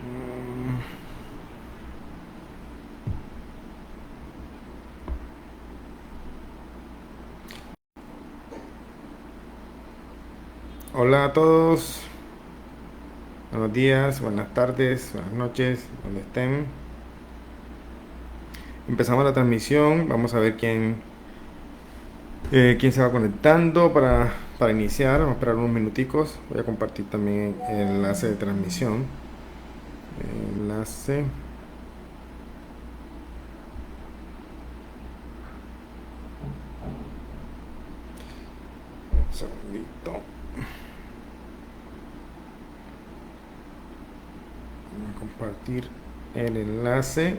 Mm, Hola a todos, buenos días, buenas tardes, buenas noches, donde estén. Empezamos la transmisión, vamos a ver quién se va conectando para iniciar. Vamos a esperar unos minuticos. Voy a compartir también el enlace de transmisión. Enlace. Un segundito. Voy a compartir el enlace.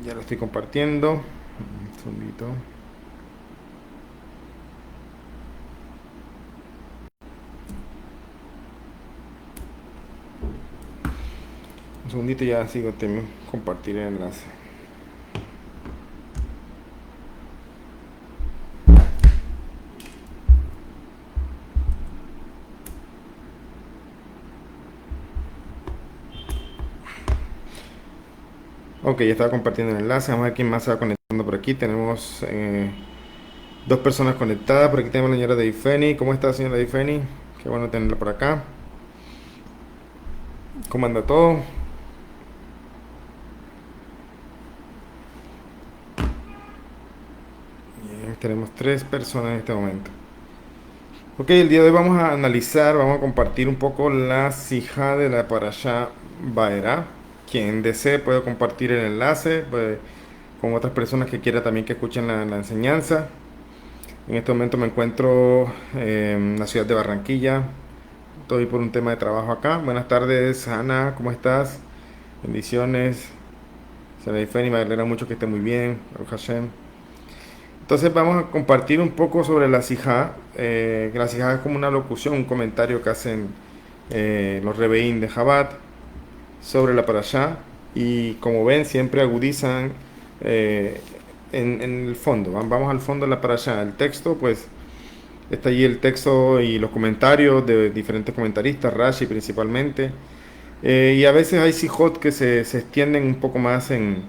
Ya lo estoy compartiendo. Un segundito. Un segundito, ya sigo compartir el enlace. Ok, ya estaba compartiendo el enlace. Vamos a ver quién más se va conectando por aquí. Tenemos dos personas conectadas. Por aquí tenemos a la señora Deifeni. ¿Cómo está, señora Deifeni? Qué bueno tenerla por acá. ¿Cómo anda todo? Bien, tenemos tres personas en este momento. Ok, el día de hoy vamos a analizar, vamos a compartir un poco la sijá de la Parashá Baerá. Quien desee puede compartir el enlace con otras personas que quiera también que escuchen la enseñanza. En este momento me encuentro en la ciudad de Barranquilla. Estoy por un tema de trabajo acá. Buenas tardes, Ana, ¿cómo estás? Bendiciones. Se Feni, me alegra mucho que esté muy bien. Baruch Hashem. Entonces vamos a compartir un poco sobre la sijá. La sijá es como una locución, un comentario que hacen los rebeín de Jabat sobre la parashá. Y como ven, siempre agudizan eh, en el fondo. Vamos al fondo de la parashá. El texto, pues está allí el texto y los comentarios de diferentes comentaristas, Rashi principalmente. Y a veces hay sijot que se extienden un poco más en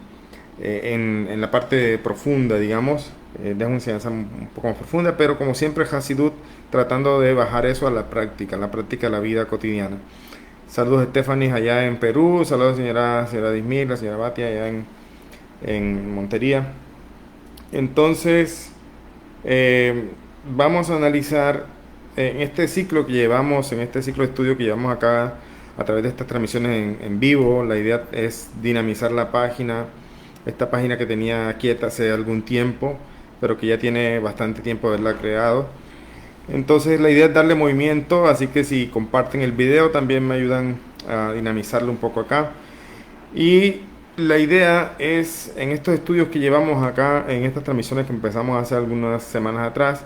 la parte profunda, digamos, de una enseñanza un poco más profunda, pero como siempre Hasidut tratando de bajar eso a la práctica de la vida cotidiana. Saludos Stephanie allá en Perú, saludos señora Dismir, la señora Batia allá en Montería. Entonces, eh, vamos a analizar en este ciclo que llevamos, en este ciclo de estudio que llevamos acá a través de estas transmisiones en vivo. La idea es dinamizar la página, esta página que tenía quieta hace algún tiempo, pero que ya tiene bastante tiempo de haberla creado. Entonces la idea es darle movimiento, así que si comparten el video también me ayudan a dinamizarlo un poco acá. Y la idea es, en estos estudios que llevamos acá, en estas transmisiones que empezamos hace algunas semanas atrás,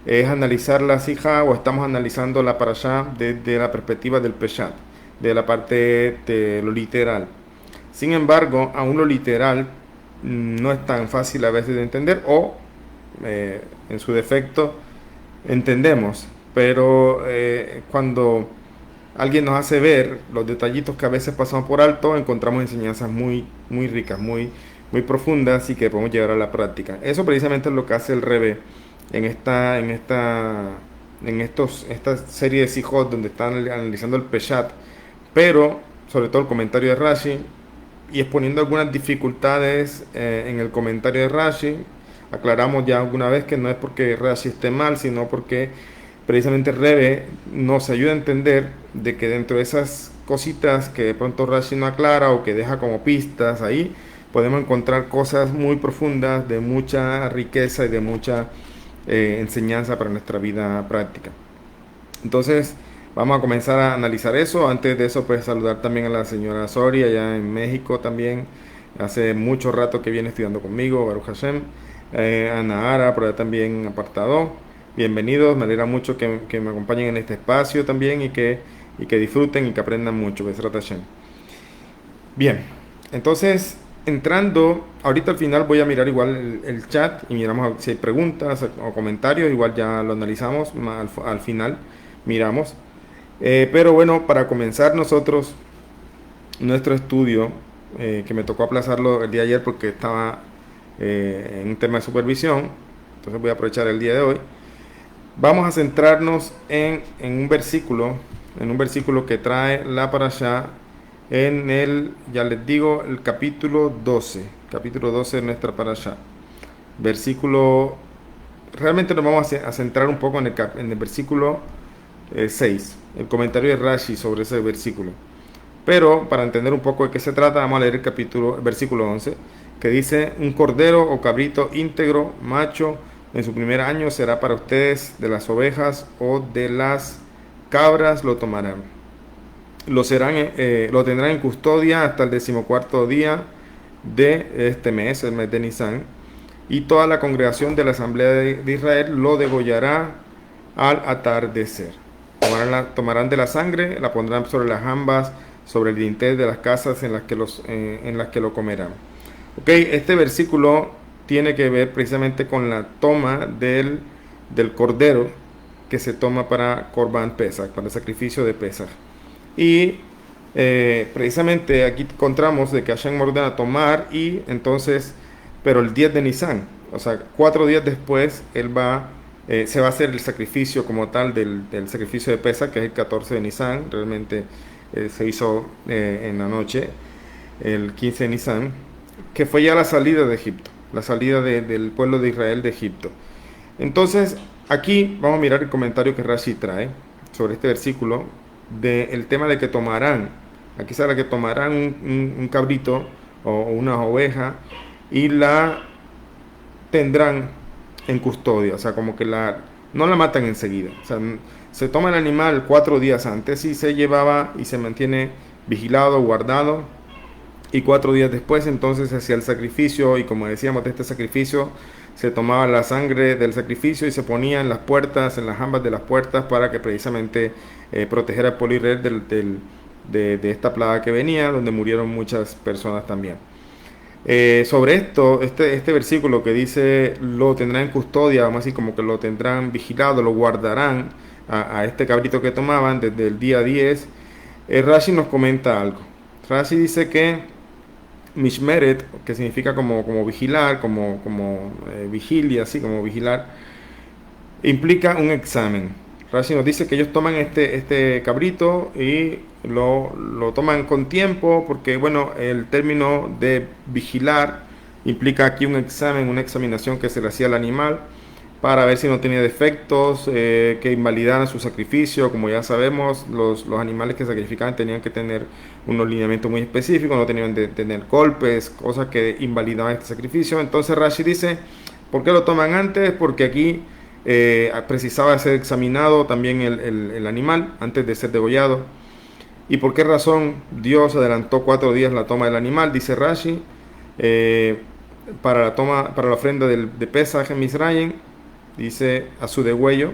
es analizar la sija o estamos analizando la parashá desde la perspectiva del peshat, de la parte de lo literal. Sin embargo, aún lo literal no es tan fácil a veces de entender o en su defecto entendemos, pero cuando alguien nos hace ver los detallitos que a veces pasamos por alto, encontramos enseñanzas muy ricas, muy profundas y que podemos llevar a la práctica. Eso precisamente es lo que hace el Rebe esta serie de Sijot donde están analizando el Peshat, pero sobre todo el comentario de Rashi y exponiendo algunas dificultades en el comentario de Rashi. Aclaramos ya alguna vez que no es porque Rashi esté mal, sino porque precisamente Rebe nos ayuda a entender de que dentro de esas cositas que de pronto Rashi no aclara o que deja como pistas ahí, podemos encontrar cosas muy profundas, de mucha riqueza y de mucha enseñanza para nuestra vida práctica. Entonces, vamos a comenzar a analizar eso. Antes de eso, pues saludar también a la señora Soria, allá en México también. Hace mucho rato que viene estudiando conmigo, Baruch Hashem. A Nahara, por allá también apartado. Bienvenidos, me alegra mucho que me acompañen en este espacio también y que disfruten y que aprendan mucho. Besrat Hashem. Bien, entonces entrando, ahorita al final voy a mirar igual el chat y miramos a ver si hay preguntas o comentarios, igual ya lo analizamos al final, miramos. Pero bueno, para comenzar nosotros nuestro estudio, que me tocó aplazarlo el día de ayer porque estaba en un tema de supervisión, entonces voy a aprovechar el día de hoy. Vamos a centrarnos en un versículo que trae la parashá en el, ya les digo, el capítulo 12 de nuestra parashá. Versículo, realmente nos vamos a centrar un poco en el versículo 6, el comentario de Rashi sobre ese versículo. Pero para entender un poco de qué se trata, vamos a leer el versículo 11, que dice: un cordero o cabrito íntegro, macho, en su primer año será para ustedes; de las ovejas o de las cabras lo tomarán. Lo tendrán en custodia hasta el 14º día de este mes, el mes de Nisan, y toda la congregación de la Asamblea de Israel lo degollará al atardecer. Tomarán de la sangre, la pondrán sobre las jambas, sobre el dintel de las casas en las que lo comerán. Ok, este versículo tiene que ver precisamente con la toma del cordero que se toma para Corban Pesach, para el sacrificio de Pesach. Y precisamente aquí encontramos de que Hashem ordena tomar, y entonces, pero el 10 de Nisan, o sea, 4 días después, se va a hacer el sacrificio como tal del sacrificio de Pesach, que es el 14 de Nisan. Realmente se hizo en la noche, el 15 de Nisan, que fue ya la salida de Egipto, la salida del pueblo de Israel de Egipto. Entonces, aquí vamos a mirar el comentario que Rashi trae sobre este versículo, del tema de que tomarán, aquí se habla que tomarán un cabrito o una oveja y la tendrán en custodia, o sea, como que no la matan enseguida, o sea, se toma el animal 4 días antes y se llevaba y se mantiene vigilado, guardado, y 4 días después entonces se hacía el sacrificio, y como decíamos, de este sacrificio se tomaba la sangre del sacrificio y se ponía en las puertas, en las jambas de las puertas, para que precisamente protegiera al pueblo Israel de esta plaga que venía, donde murieron muchas personas también. Sobre esto, este versículo que dice lo tendrán en custodia, vamos a decir como que lo tendrán vigilado, lo guardarán a este cabrito que tomaban desde el día 10, Rashi nos comenta algo. Rashi dice que Mishmeret, que significa como vigilar, como vigilia, así como vigilar, implica un examen. Rashi nos dice que ellos toman este cabrito y lo toman con tiempo, porque bueno, el término de vigilar implica aquí un examen, una examinación que se le hacía al animal para ver si no tenía defectos que invalidaran su sacrificio. Como ya sabemos, los animales que sacrificaban tenían que tener unos lineamientos muy específicos, no tenían de tener golpes, cosas que invalidaban este sacrificio. Entonces Rashi dice, ¿por qué lo toman antes? Porque aquí precisaba ser examinado también el animal antes de ser degollado. ¿Y por qué razón Dios adelantó 4 días la toma del animal? Dice Rashi, para la ofrenda de Pesaj en Misraim, dice a su degüello,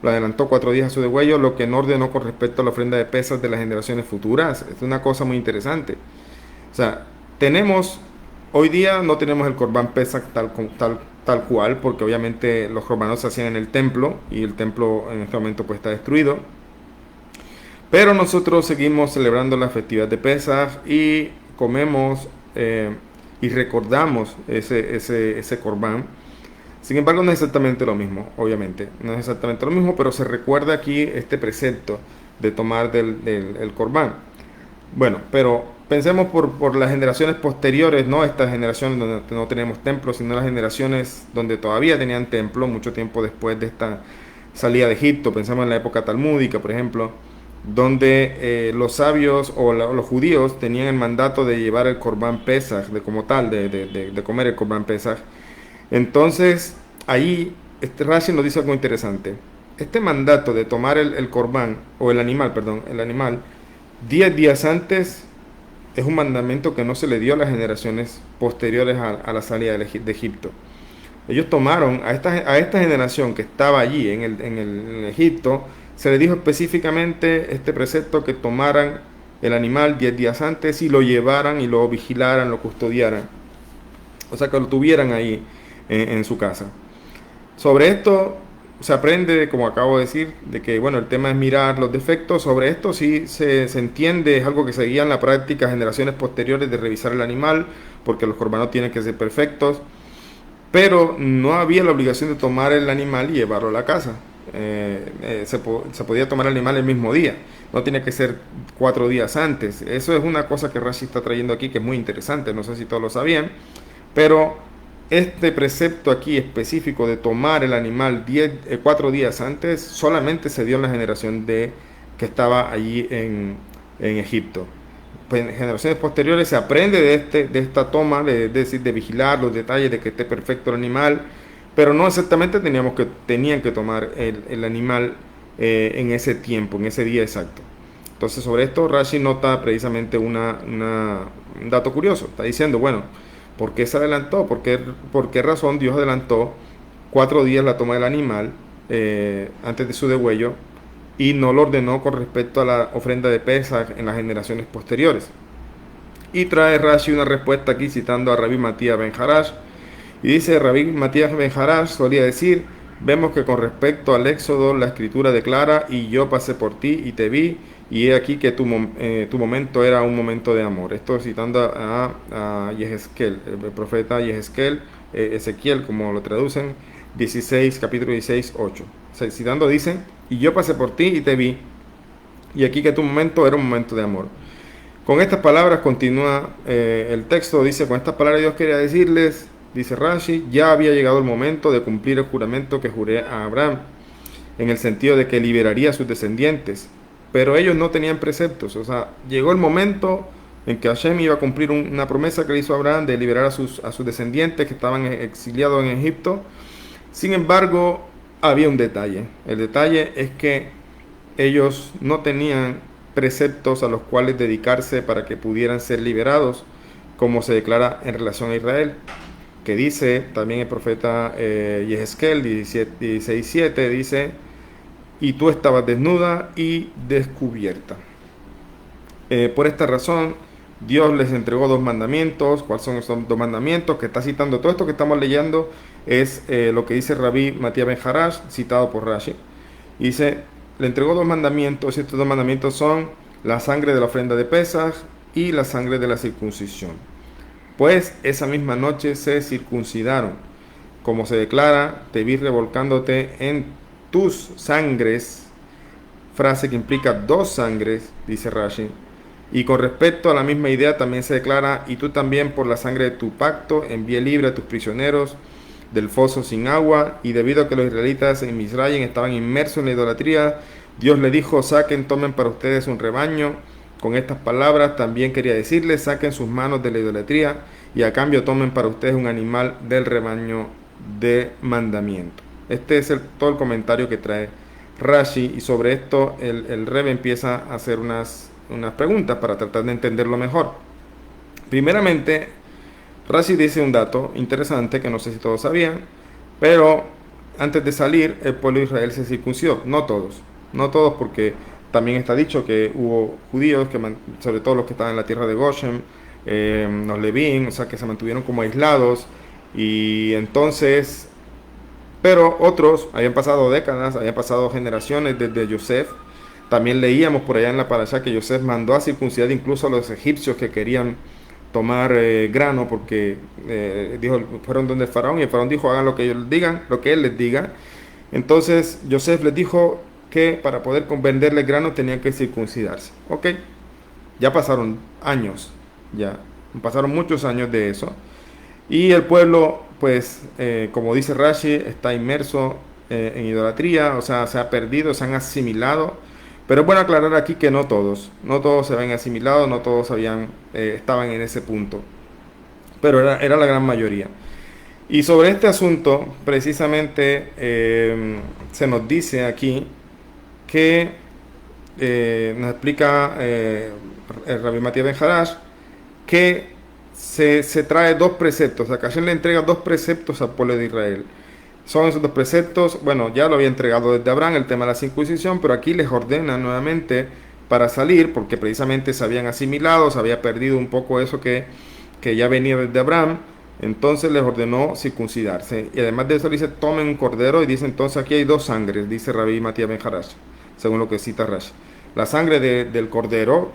lo adelantó 4 días a su degüello, lo que no ordenó con respecto a la ofrenda de Pesaj de las generaciones futuras. Es una cosa muy interesante. O sea, hoy día no tenemos el Corban Pesaj tal cual, porque obviamente los corbanos se hacían en el templo, y el templo en este momento pues está destruido. Pero nosotros seguimos celebrando la festividad de Pesaj y comemos y recordamos ese Corban. Sin embargo, no es exactamente lo mismo, obviamente. No es exactamente lo mismo, pero se recuerda aquí este precepto de tomar del Corban. Bueno, pero pensemos por las generaciones posteriores, no estas generaciones donde no tenemos templo, sino las generaciones donde todavía tenían templo, mucho tiempo después de esta salida de Egipto. Pensamos en la época talmúdica, por ejemplo, donde los sabios o los judíos tenían el mandato de llevar el Corban Pesaj, de como tal, de comer el Corban Pesaj. Entonces, ahí Rashi nos dice algo interesante. Este mandato de tomar el Corban, o el animal, 10 días antes, es un mandamiento que no se le dio a las generaciones posteriores a la salida de Egipto. Ellos tomaron a esta generación que estaba allí en Egipto, se le dijo específicamente este precepto, que tomaran el animal 10 días antes y lo llevaran y lo vigilaran, lo custodiaran. o sea, que lo tuvieran ahí en su casa. Sobre esto se aprende, como acabo de decir, de que bueno, el tema es mirar los defectos. Sobre esto sí se entiende, es algo que seguía en la práctica generaciones posteriores de revisar el animal, porque los corbanos tienen que ser perfectos, pero no había la obligación de tomar el animal y llevarlo a la casa. Se podía tomar el animal el mismo día, no tiene que ser 4 días antes. Eso es una cosa que Rashi está trayendo aquí que es muy interesante, no sé si todos lo sabían, pero este precepto aquí específico de tomar el animal 4 días antes solamente se dio en la generación que estaba allí en Egipto. Pues en generaciones posteriores se aprende de esta toma, decir, de vigilar los detalles, de que esté perfecto el animal, pero no exactamente tenían que tomar el animal en ese tiempo, en ese día exacto. Entonces sobre esto Rashi nota precisamente un dato curioso. Está diciendo, bueno, ¿por qué se adelantó? ¿Por qué razón Dios adelantó 4 días la toma del animal antes de su degüello y no lo ordenó con respecto a la ofrenda de Pesaj en las generaciones posteriores? Y trae Rashi una respuesta aquí citando a Rabbi Matías Ben Harash. Y dice, Rabbi Matías Ben Harash solía decir, vemos que con respecto al Éxodo la escritura declara, y yo pasé por ti y te vi, y he aquí que tu momento era un momento de amor. Esto citando a Yehezkel, el profeta Yehezkel, Ezequiel, como lo traducen, 16, capítulo 16, 8. O sea, citando dice, y yo pasé por ti y te vi, y aquí que tu momento era un momento de amor. Con estas palabras continúa el texto, dice, con estas palabras Dios quería decirles, dice Rashi, ya había llegado el momento de cumplir el juramento que juré a Abraham, en el sentido de que liberaría a sus descendientes, pero ellos no tenían preceptos. O sea, llegó el momento en que Hashem iba a cumplir una promesa que le hizo a Abraham de liberar a sus descendientes que estaban exiliados en Egipto. Sin embargo, había un detalle. El detalle es que ellos no tenían preceptos a los cuales dedicarse para que pudieran ser liberados, como se declara en relación a Israel, que dice también el profeta Yehezkel 16:7, dice, y tú estabas desnuda y descubierta. Por esta razón, Dios les entregó 2 mandamientos. ¿Cuáles son esos 2 mandamientos? Que está citando todo esto que estamos leyendo, es lo que dice Rabbi Matías Ben Harash, citado por Rashi. Dice, le entregó 2 mandamientos, y estos 2 mandamientos son la sangre de la ofrenda de Pesaj y la sangre de la circuncisión. Pues esa misma noche se circuncidaron. Como se declara, te vi revolcándote en tus sangres, frase que implica 2 sangres, dice Rashi. Y con respecto a la misma idea también se declara, y tú también por la sangre de tu pacto envié libre a tus prisioneros del foso sin agua, y debido a que los israelitas en Misraim estaban inmersos en la idolatría, Dios le dijo, saquen, tomen para ustedes un rebaño. Con estas palabras también quería decirles, saquen sus manos de la idolatría, y a cambio tomen para ustedes un animal del rebaño de mandamiento. Este es todo el comentario que trae Rashi, y sobre esto el Rebbe empieza a hacer unas preguntas para tratar de entenderlo mejor. Primeramente, Rashi dice un dato interesante que no sé si todos sabían, pero antes de salir el pueblo de Israel se circuncidó. No todos, porque también está dicho que hubo judíos, sobre todo los que estaban en la tierra de Goshen, los Levín, o sea que se mantuvieron como aislados, y entonces, pero otros habían pasado décadas, habían pasado generaciones desde Yosef. También leíamos por allá en la parashá que Yosef mandó a circuncidar incluso a los egipcios que querían tomar grano, porque fueron donde el faraón, y el faraón dijo, hagan lo que ellos digan, lo que él les diga. Entonces Yosef les dijo que para poder venderles grano tenían que circuncidarse. Ok, ya pasaron años, ya pasaron muchos años de eso, y el pueblo, pues, como dice Rashi, está inmerso en idolatría, o sea, se ha perdido, se han asimilado. Pero es bueno aclarar aquí que no todos se habían asimilado, no todos estaban en ese punto, pero era la gran mayoría. Y sobre este asunto, precisamente, se nos dice aquí que nos explica el Rabbi Matías Ben Harash que se trae 2 preceptos. A Hashem le entrega 2 preceptos al pueblo de Israel. Son esos 2 preceptos, bueno, ya lo había entregado desde Abraham, el tema de la circuncisión, pero aquí les ordena nuevamente para salir, porque precisamente se habían asimilado, se había perdido un poco eso que ya venía desde Abraham, Entonces les ordenó circuncidarse. Y además de eso dice, tomen un cordero y dice, entonces aquí hay dos sangres, dice Rabí Matías Ben Harash, según lo que cita Rash. La sangre del cordero,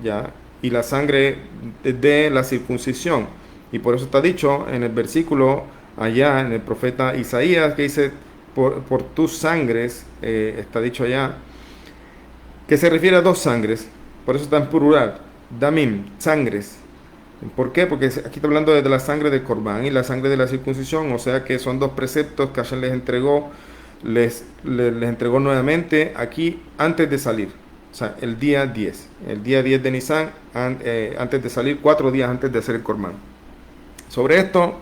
ya, y la sangre de la circuncisión. Y por eso está dicho en el versículo allá, en el profeta Isaías, que dice, por tus sangres, está dicho allá, que se refiere a dos sangres. Por eso está en plural, damim, sangres. ¿Por qué? Porque aquí está hablando de la sangre del Corbán y la sangre de la circuncisión, o sea que son dos preceptos que Hashem les entregó, les entregó nuevamente aquí antes de salir, o sea, el día 10 de Nisan, antes de salir, 4 días antes de hacer el Corbán. Sobre esto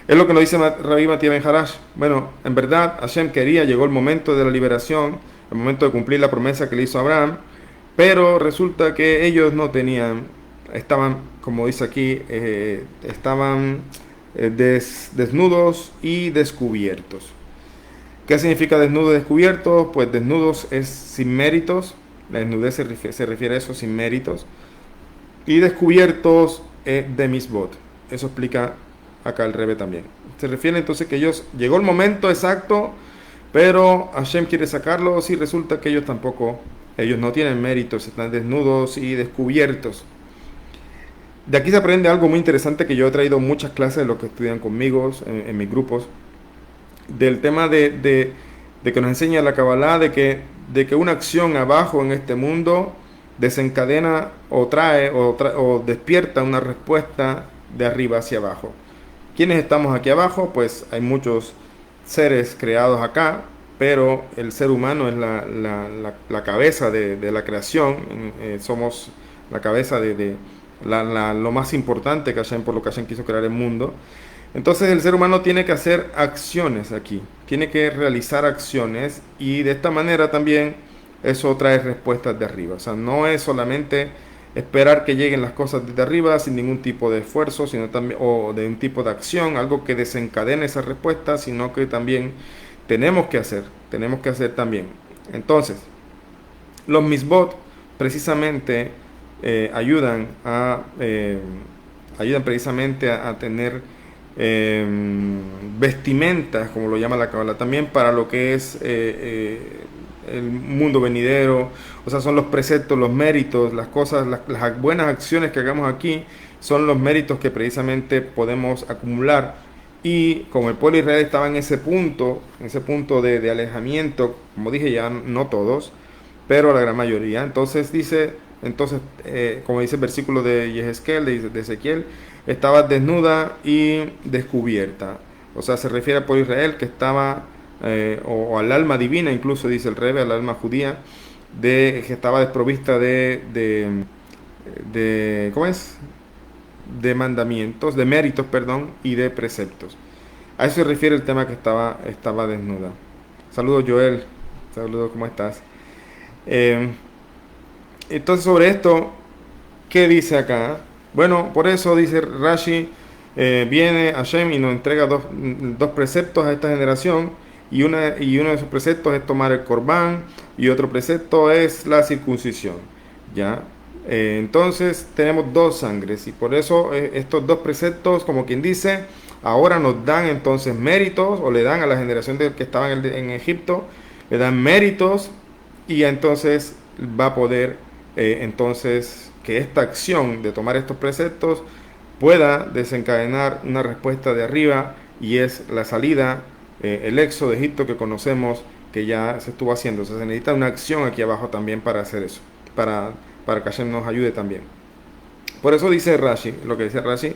es lo que nos dice Rabbi Matías Ben Harash. Bueno, en verdad Hashem quería, llegó el momento de la liberación, el momento de cumplir la promesa que le hizo a Abraham, pero resulta que ellos no tenían, estaban, como dice aquí, estaban desnudos y descubiertos. ¿Qué significa desnudo y descubierto? Pues desnudos es sin méritos, la desnudez se refiere a eso, sin méritos, y descubiertos de misbot. Eso explica acá el Rebe también. Se refiere entonces que ellos, llegó el momento exacto, pero Hashem quiere sacarlos y resulta que ellos tampoco, ellos no tienen méritos, están desnudos y descubiertos. De aquí se aprende algo muy interesante que yo he traído muchas clases de los que estudian conmigo en mis grupos, del tema de que nos enseña la Kabbalah, de que una acción abajo en este mundo desencadena o trae o despierta una respuesta de arriba hacia abajo. ¿Quiénes estamos aquí abajo? Pues hay muchos seres creados acá, pero el ser humano es la cabeza de la creación, somos la cabeza de lo más importante que Hashem, por lo que Hashem quiso crear el mundo. Entonces el ser humano tiene que hacer acciones aquí, tiene que realizar acciones y de esta manera también eso trae respuestas de arriba. O sea, no es solamente esperar que lleguen las cosas desde arriba sin ningún tipo de esfuerzo, sino también, o de un tipo de acción, algo que desencadene esa respuesta, sino que también tenemos que hacer también. Entonces, los misbot precisamente ayudan precisamente a tener vestimentas, como lo llama la Kabbalah, también para lo que es el mundo venidero. O sea, son los preceptos, los méritos, las cosas, las buenas acciones que hagamos aquí, son los méritos que precisamente podemos acumular. Y como el pueblo de Israel estaba en ese punto de alejamiento, como dije ya, no todos, pero la gran mayoría, entonces dice, como dice el versículo de Yehezkel, de Ezequiel, estaba desnuda y descubierta. O sea, se refiere al pueblo de Israel que estaba, o al alma divina, incluso dice el Rebe, al alma judía, que estaba desprovista ¿cómo es? De mandamientos, de méritos, perdón, y de preceptos. A eso se refiere el tema que estaba desnuda. Saludos, Joel. Saludos, ¿cómo estás? Entonces, sobre esto, ¿qué dice acá? Bueno, por eso dice Rashi, viene Hashem y nos entrega dos preceptos a esta generación, y uno de esos preceptos es tomar el corbán, y otro precepto es la circuncisión. ¿Ya? Entonces tenemos dos sangres, y por eso estos dos preceptos, como quien dice, ahora nos dan entonces méritos, o le dan a la generación que estaba en Egipto, le dan méritos, y entonces va a poder entonces que esta acción de tomar estos preceptos pueda desencadenar una respuesta de arriba, y es la salida, el éxodo de Egipto que conocemos, que ya se estuvo haciendo. O sea, se necesita una acción aquí abajo también para hacer eso, para que Hashem nos ayude también. Por eso dice Rashi, lo que dice Rashi,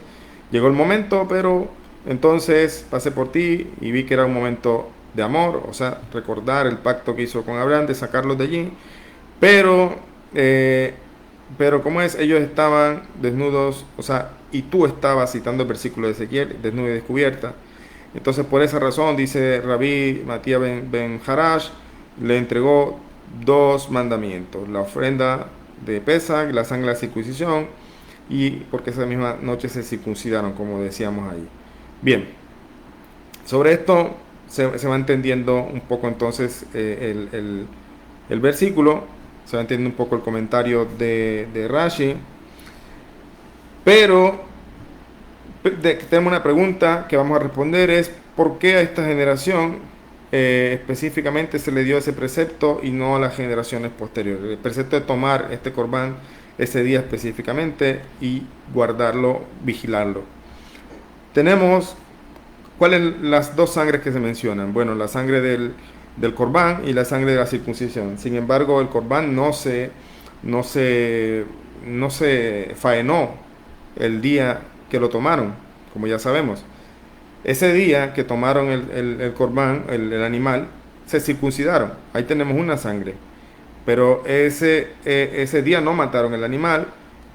llegó el momento, pero entonces pasé por ti y vi que era un momento de amor, o sea, recordar el pacto que hizo con Abraham, de sacarlos de allí, pero como es, ellos estaban desnudos, o sea, y tú estabas citando el versículo de Ezequiel, desnudo y descubierta. Entonces, por esa razón, dice Rabí Matías Ben Harash, le entregó dos mandamientos: la ofrenda de Pesach, la sangre de la circuncisión, y porque esa misma noche se circuncidaron, como decíamos ahí. Bien, sobre esto se va entendiendo un poco entonces el versículo, se va entendiendo un poco el comentario de Rashi, pero Tenemos una pregunta que vamos a responder, es ¿por qué a esta generación específicamente se le dio ese precepto y no a las generaciones posteriores? El precepto de tomar este corbán ese día específicamente y guardarlo, vigilarlo. Tenemos, ¿cuáles son las dos sangres que se mencionan? Bueno, la sangre del corbán y la sangre de la circuncisión. Sin embargo, el corbán no se, no se faenó el día que lo tomaron, como ya sabemos. Ese día que tomaron el corbán, el animal, se circuncidaron. Ahí tenemos una sangre. Pero ese día no mataron el animal.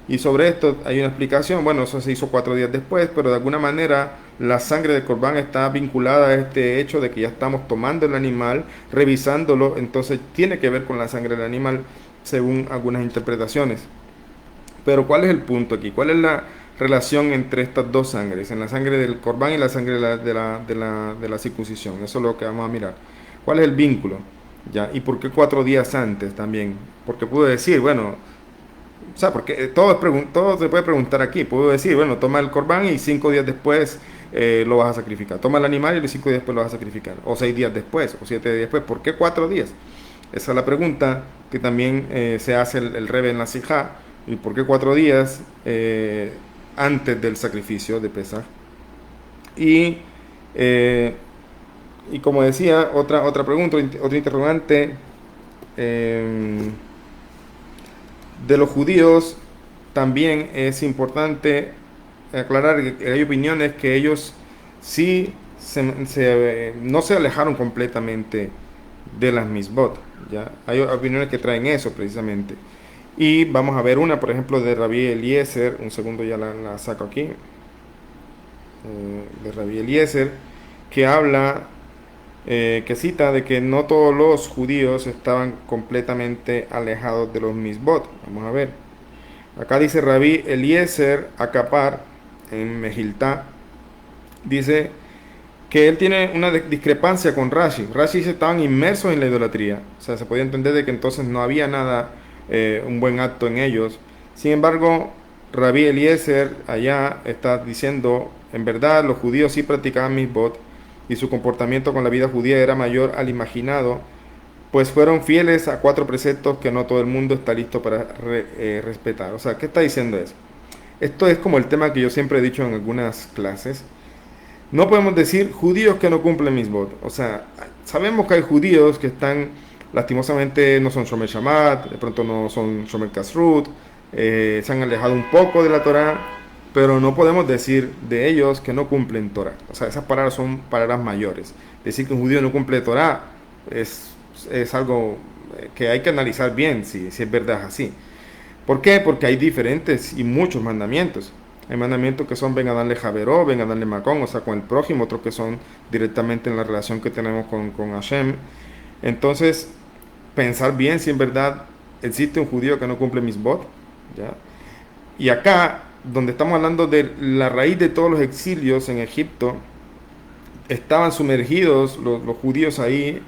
Y sobre esto hay una explicación. Bueno, eso se hizo 4 días después, pero de alguna manera la sangre del corbán está vinculada a este hecho de que ya estamos tomando el animal, revisándolo. Entonces tiene que ver con la sangre del animal, según algunas interpretaciones. Pero ¿cuál es el punto aquí? ¿Cuál es la relación entre estas dos sangres? En la sangre del corbán y la sangre de la circuncisión. Eso es lo que vamos a mirar. ¿Cuál es el vínculo? ¿Ya? ¿Y por qué 4 días antes también? Porque puedo decir, bueno, o sea, porque todo se puede preguntar aquí. Puedo decir, bueno, toma el corbán y 5 días después lo vas a sacrificar. Toma el animal y 5 días después lo vas a sacrificar. O 6 días después, o 7 días después. ¿Por qué 4 días? Esa es la pregunta que también se hace el Rebe en la Sijá. ¿Y por qué 4 días antes del sacrificio de Pesaj? Y, eh, y como decía, otra pregunta, otra interrogante. eh, de los judíos también es importante aclarar que hay opiniones que ellos sí no se alejaron completamente de las misbot. ¿Ya? Hay opiniones que traen eso precisamente. Y vamos a ver una, por ejemplo, de Rabbi Eliezer. Un segundo, ya la saco aquí. De Rabbi Eliezer, que habla, que cita de que no todos los judíos estaban completamente alejados de los misbot. Vamos a ver. Acá dice Rabbi Eliezer Akapar, en Mejiltá, dice que él tiene una discrepancia con Rashi. Rashi dice que estaban inmersos en la idolatría. O sea, se podía entender de que entonces no había nada, un buen acto en ellos. Sin embargo, Rabbi Eliezer allá está diciendo, en verdad, los judíos sí practicaban misbot y su comportamiento con la vida judía era mayor al imaginado, pues fueron fieles a 4 preceptos que no todo el mundo está listo para respetar. O sea, ¿qué está diciendo eso? Esto es como el tema que yo siempre he dicho en algunas clases. No podemos decir judíos que no cumplen misbot. O sea, sabemos que hay judíos que están, lastimosamente, no son Shomer Shabbat, de pronto no son Shomer Kashrut, se han alejado un poco de la Torah, pero no podemos decir de ellos que no cumplen Torah. O sea, esas palabras son palabras mayores. Decir que un judío no cumple Torah es algo que hay que analizar bien si es verdad así. ¿Por qué? Porque hay diferentes y muchos mandamientos. Hay mandamientos que son ven a darle javeró, ven a darle macón, o sea, con el prójimo, otros que son directamente en la relación que tenemos con Hashem. Entonces, pensar bien si en verdad existe un judío que no cumple misbot, ¿ya? Y acá, donde estamos hablando de la raíz de todos los exilios en Egipto, estaban sumergidos los judíos ahí,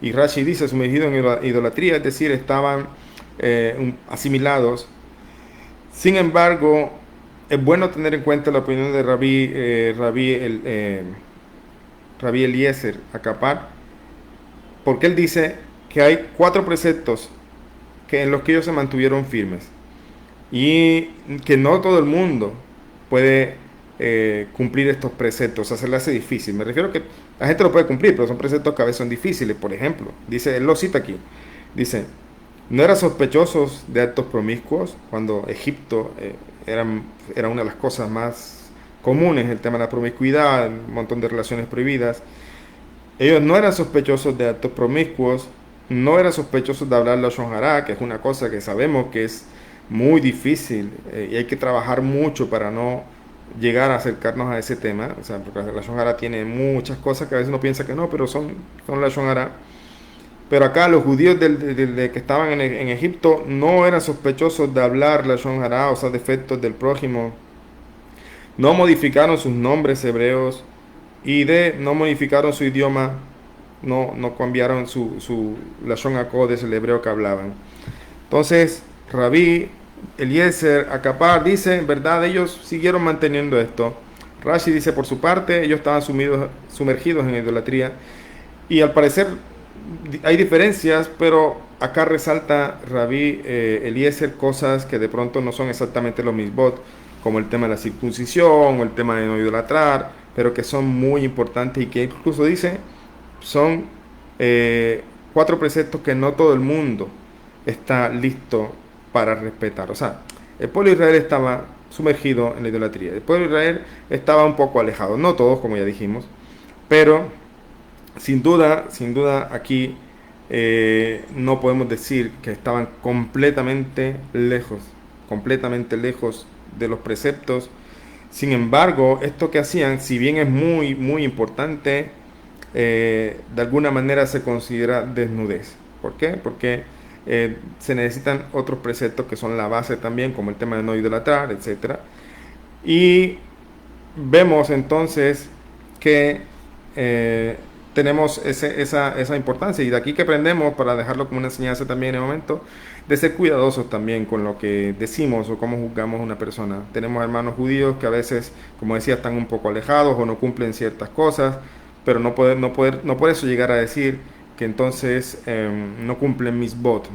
y Rashi dice sumergidos en la idolatría, es decir, estaban asimilados. Sin embargo, es bueno tener en cuenta la opinión de Rabbi Eliezer Akapar, porque él dice que hay 4 preceptos en los que ellos se mantuvieron firmes y que no todo el mundo puede cumplir estos preceptos, o sea, se le hace difícil. Me refiero a que la gente lo puede cumplir, pero son preceptos que a veces son difíciles. Por ejemplo, dice, él lo cita aquí, dice, no eran sospechosos de actos promiscuos cuando Egipto era una de las cosas más comunes, el tema de la promiscuidad, un montón de relaciones prohibidas. Ellos no eran sospechosos de actos promiscuos, no eran sospechosos de hablar lashon hara, que es una cosa que sabemos que es muy difícil y hay que trabajar mucho para no llegar a acercarnos a ese tema. O sea, porque la lashon hara tiene muchas cosas que a veces uno piensa que no, pero son lashon hara. Pero acá los judíos que estaban en Egipto no eran sospechosos de hablar lashon hara, o sea, defectos del prójimo. No modificaron sus nombres hebreos y no modificaron su idioma, no cambiaron su lashon hakodesh, el hebreo que hablaban. Entonces, Rabí Eliezer Akapar dice, en verdad ellos siguieron manteniendo esto, Rashi dice, por su parte, ellos estaban sumergidos en idolatría y al parecer hay diferencias, pero acá resalta Rabí Eliezer cosas que de pronto no son exactamente los misbot, como el tema de la circuncisión o el tema de no idolatrar, pero que son muy importantes y que incluso dice son 4 preceptos que no todo el mundo está listo para respetar. O sea, el pueblo de Israel estaba sumergido en la idolatría. El pueblo de Israel estaba un poco alejado, no todos, como ya dijimos, pero sin duda aquí no podemos decir que estaban completamente lejos de los preceptos. Sin embargo, esto que hacían, si bien es muy importante, de alguna manera se considera desnudez. ¿Por qué? Porque se necesitan otros preceptos que son la base también, como el tema de no idolatrar, etcétera. Y vemos entonces que tenemos esa importancia y de aquí que aprendemos para dejarlo como una enseñanza también en el momento de ser cuidadosos también con lo que decimos o cómo juzgamos a una persona. Tenemos hermanos judíos que a veces, como decía, están un poco alejados o no cumplen ciertas cosas, pero no por eso llegar a decir que entonces no cumplen mis votos,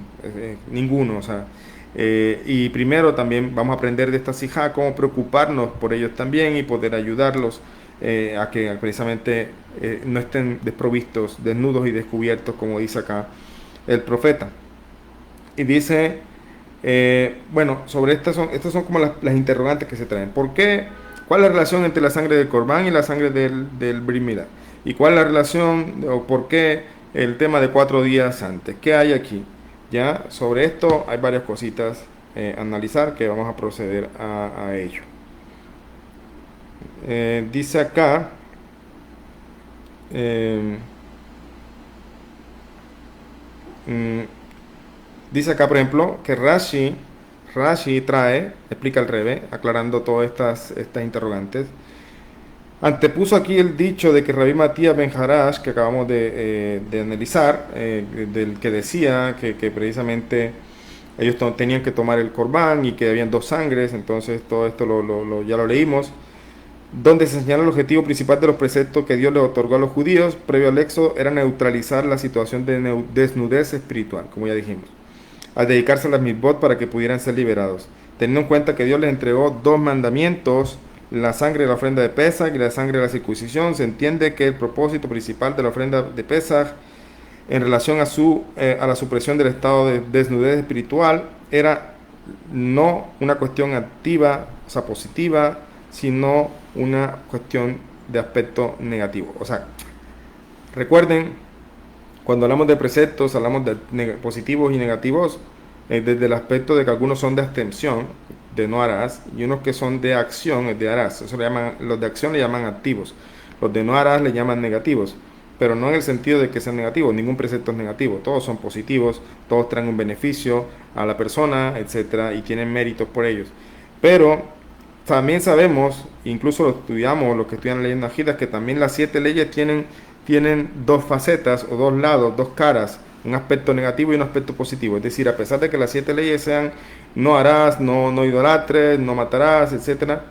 ninguno, o sea, y primero también vamos a aprender de esta sijá cómo preocuparnos por ellos también y poder ayudarlos a que precisamente no estén desprovistos, desnudos y descubiertos, como dice acá el profeta. Y dice, bueno, sobre estas son como las interrogantes que se traen. ¿Por qué? ¿Cuál es la relación entre la sangre del Corbán y la sangre del Brit Milá? ¿Y cuál es la relación o por qué el tema de 4 días antes? ¿Qué hay aquí? Ya, sobre esto hay varias cositas a analizar que vamos a proceder a ello. Dice acá, eh, mm, dice acá, por ejemplo, que Rashi explica al revés, aclarando todas estas interrogantes. Antepuso aquí el dicho de que Rabí Matías Ben Harash, que acabamos de analizar, del que decía que precisamente ellos tenían que tomar el corbán y que habían 2 sangres, entonces todo esto ya lo leímos, donde se señala el objetivo principal de los preceptos que Dios le otorgó a los judíos previo al éxodo era neutralizar la situación de desnudez espiritual, como ya dijimos, al dedicarse a las mitzvot para que pudieran ser liberados, teniendo en cuenta que Dios les entregó 2 mandamientos, la sangre de la ofrenda de Pesach y la sangre de la circuncisión. Se entiende que el propósito principal de la ofrenda de Pesach en relación a la supresión del estado de desnudez espiritual era no una cuestión activa, o sea, positiva, sino una cuestión de aspecto negativo. O sea, recuerden, cuando hablamos de preceptos, hablamos de positivos y negativos, desde el aspecto de que algunos son de abstención, de no harás, y unos que son de acción, de harás. Eso le llaman, los de acción le llaman activos, los de no harás le llaman negativos, pero no en el sentido de que sean negativos, ningún precepto es negativo, todos son positivos, todos traen un beneficio a la persona, etcétera, y tienen méritos por ellos. Pero también sabemos, incluso lo estudiamos, los que estudian leyes najidas, que también las 7 leyes tienen 2 facetas o 2 lados, 2 caras, un aspecto negativo y un aspecto positivo. Es decir, a pesar de que las 7 leyes sean no harás, no idolatres, no matarás, etcétera,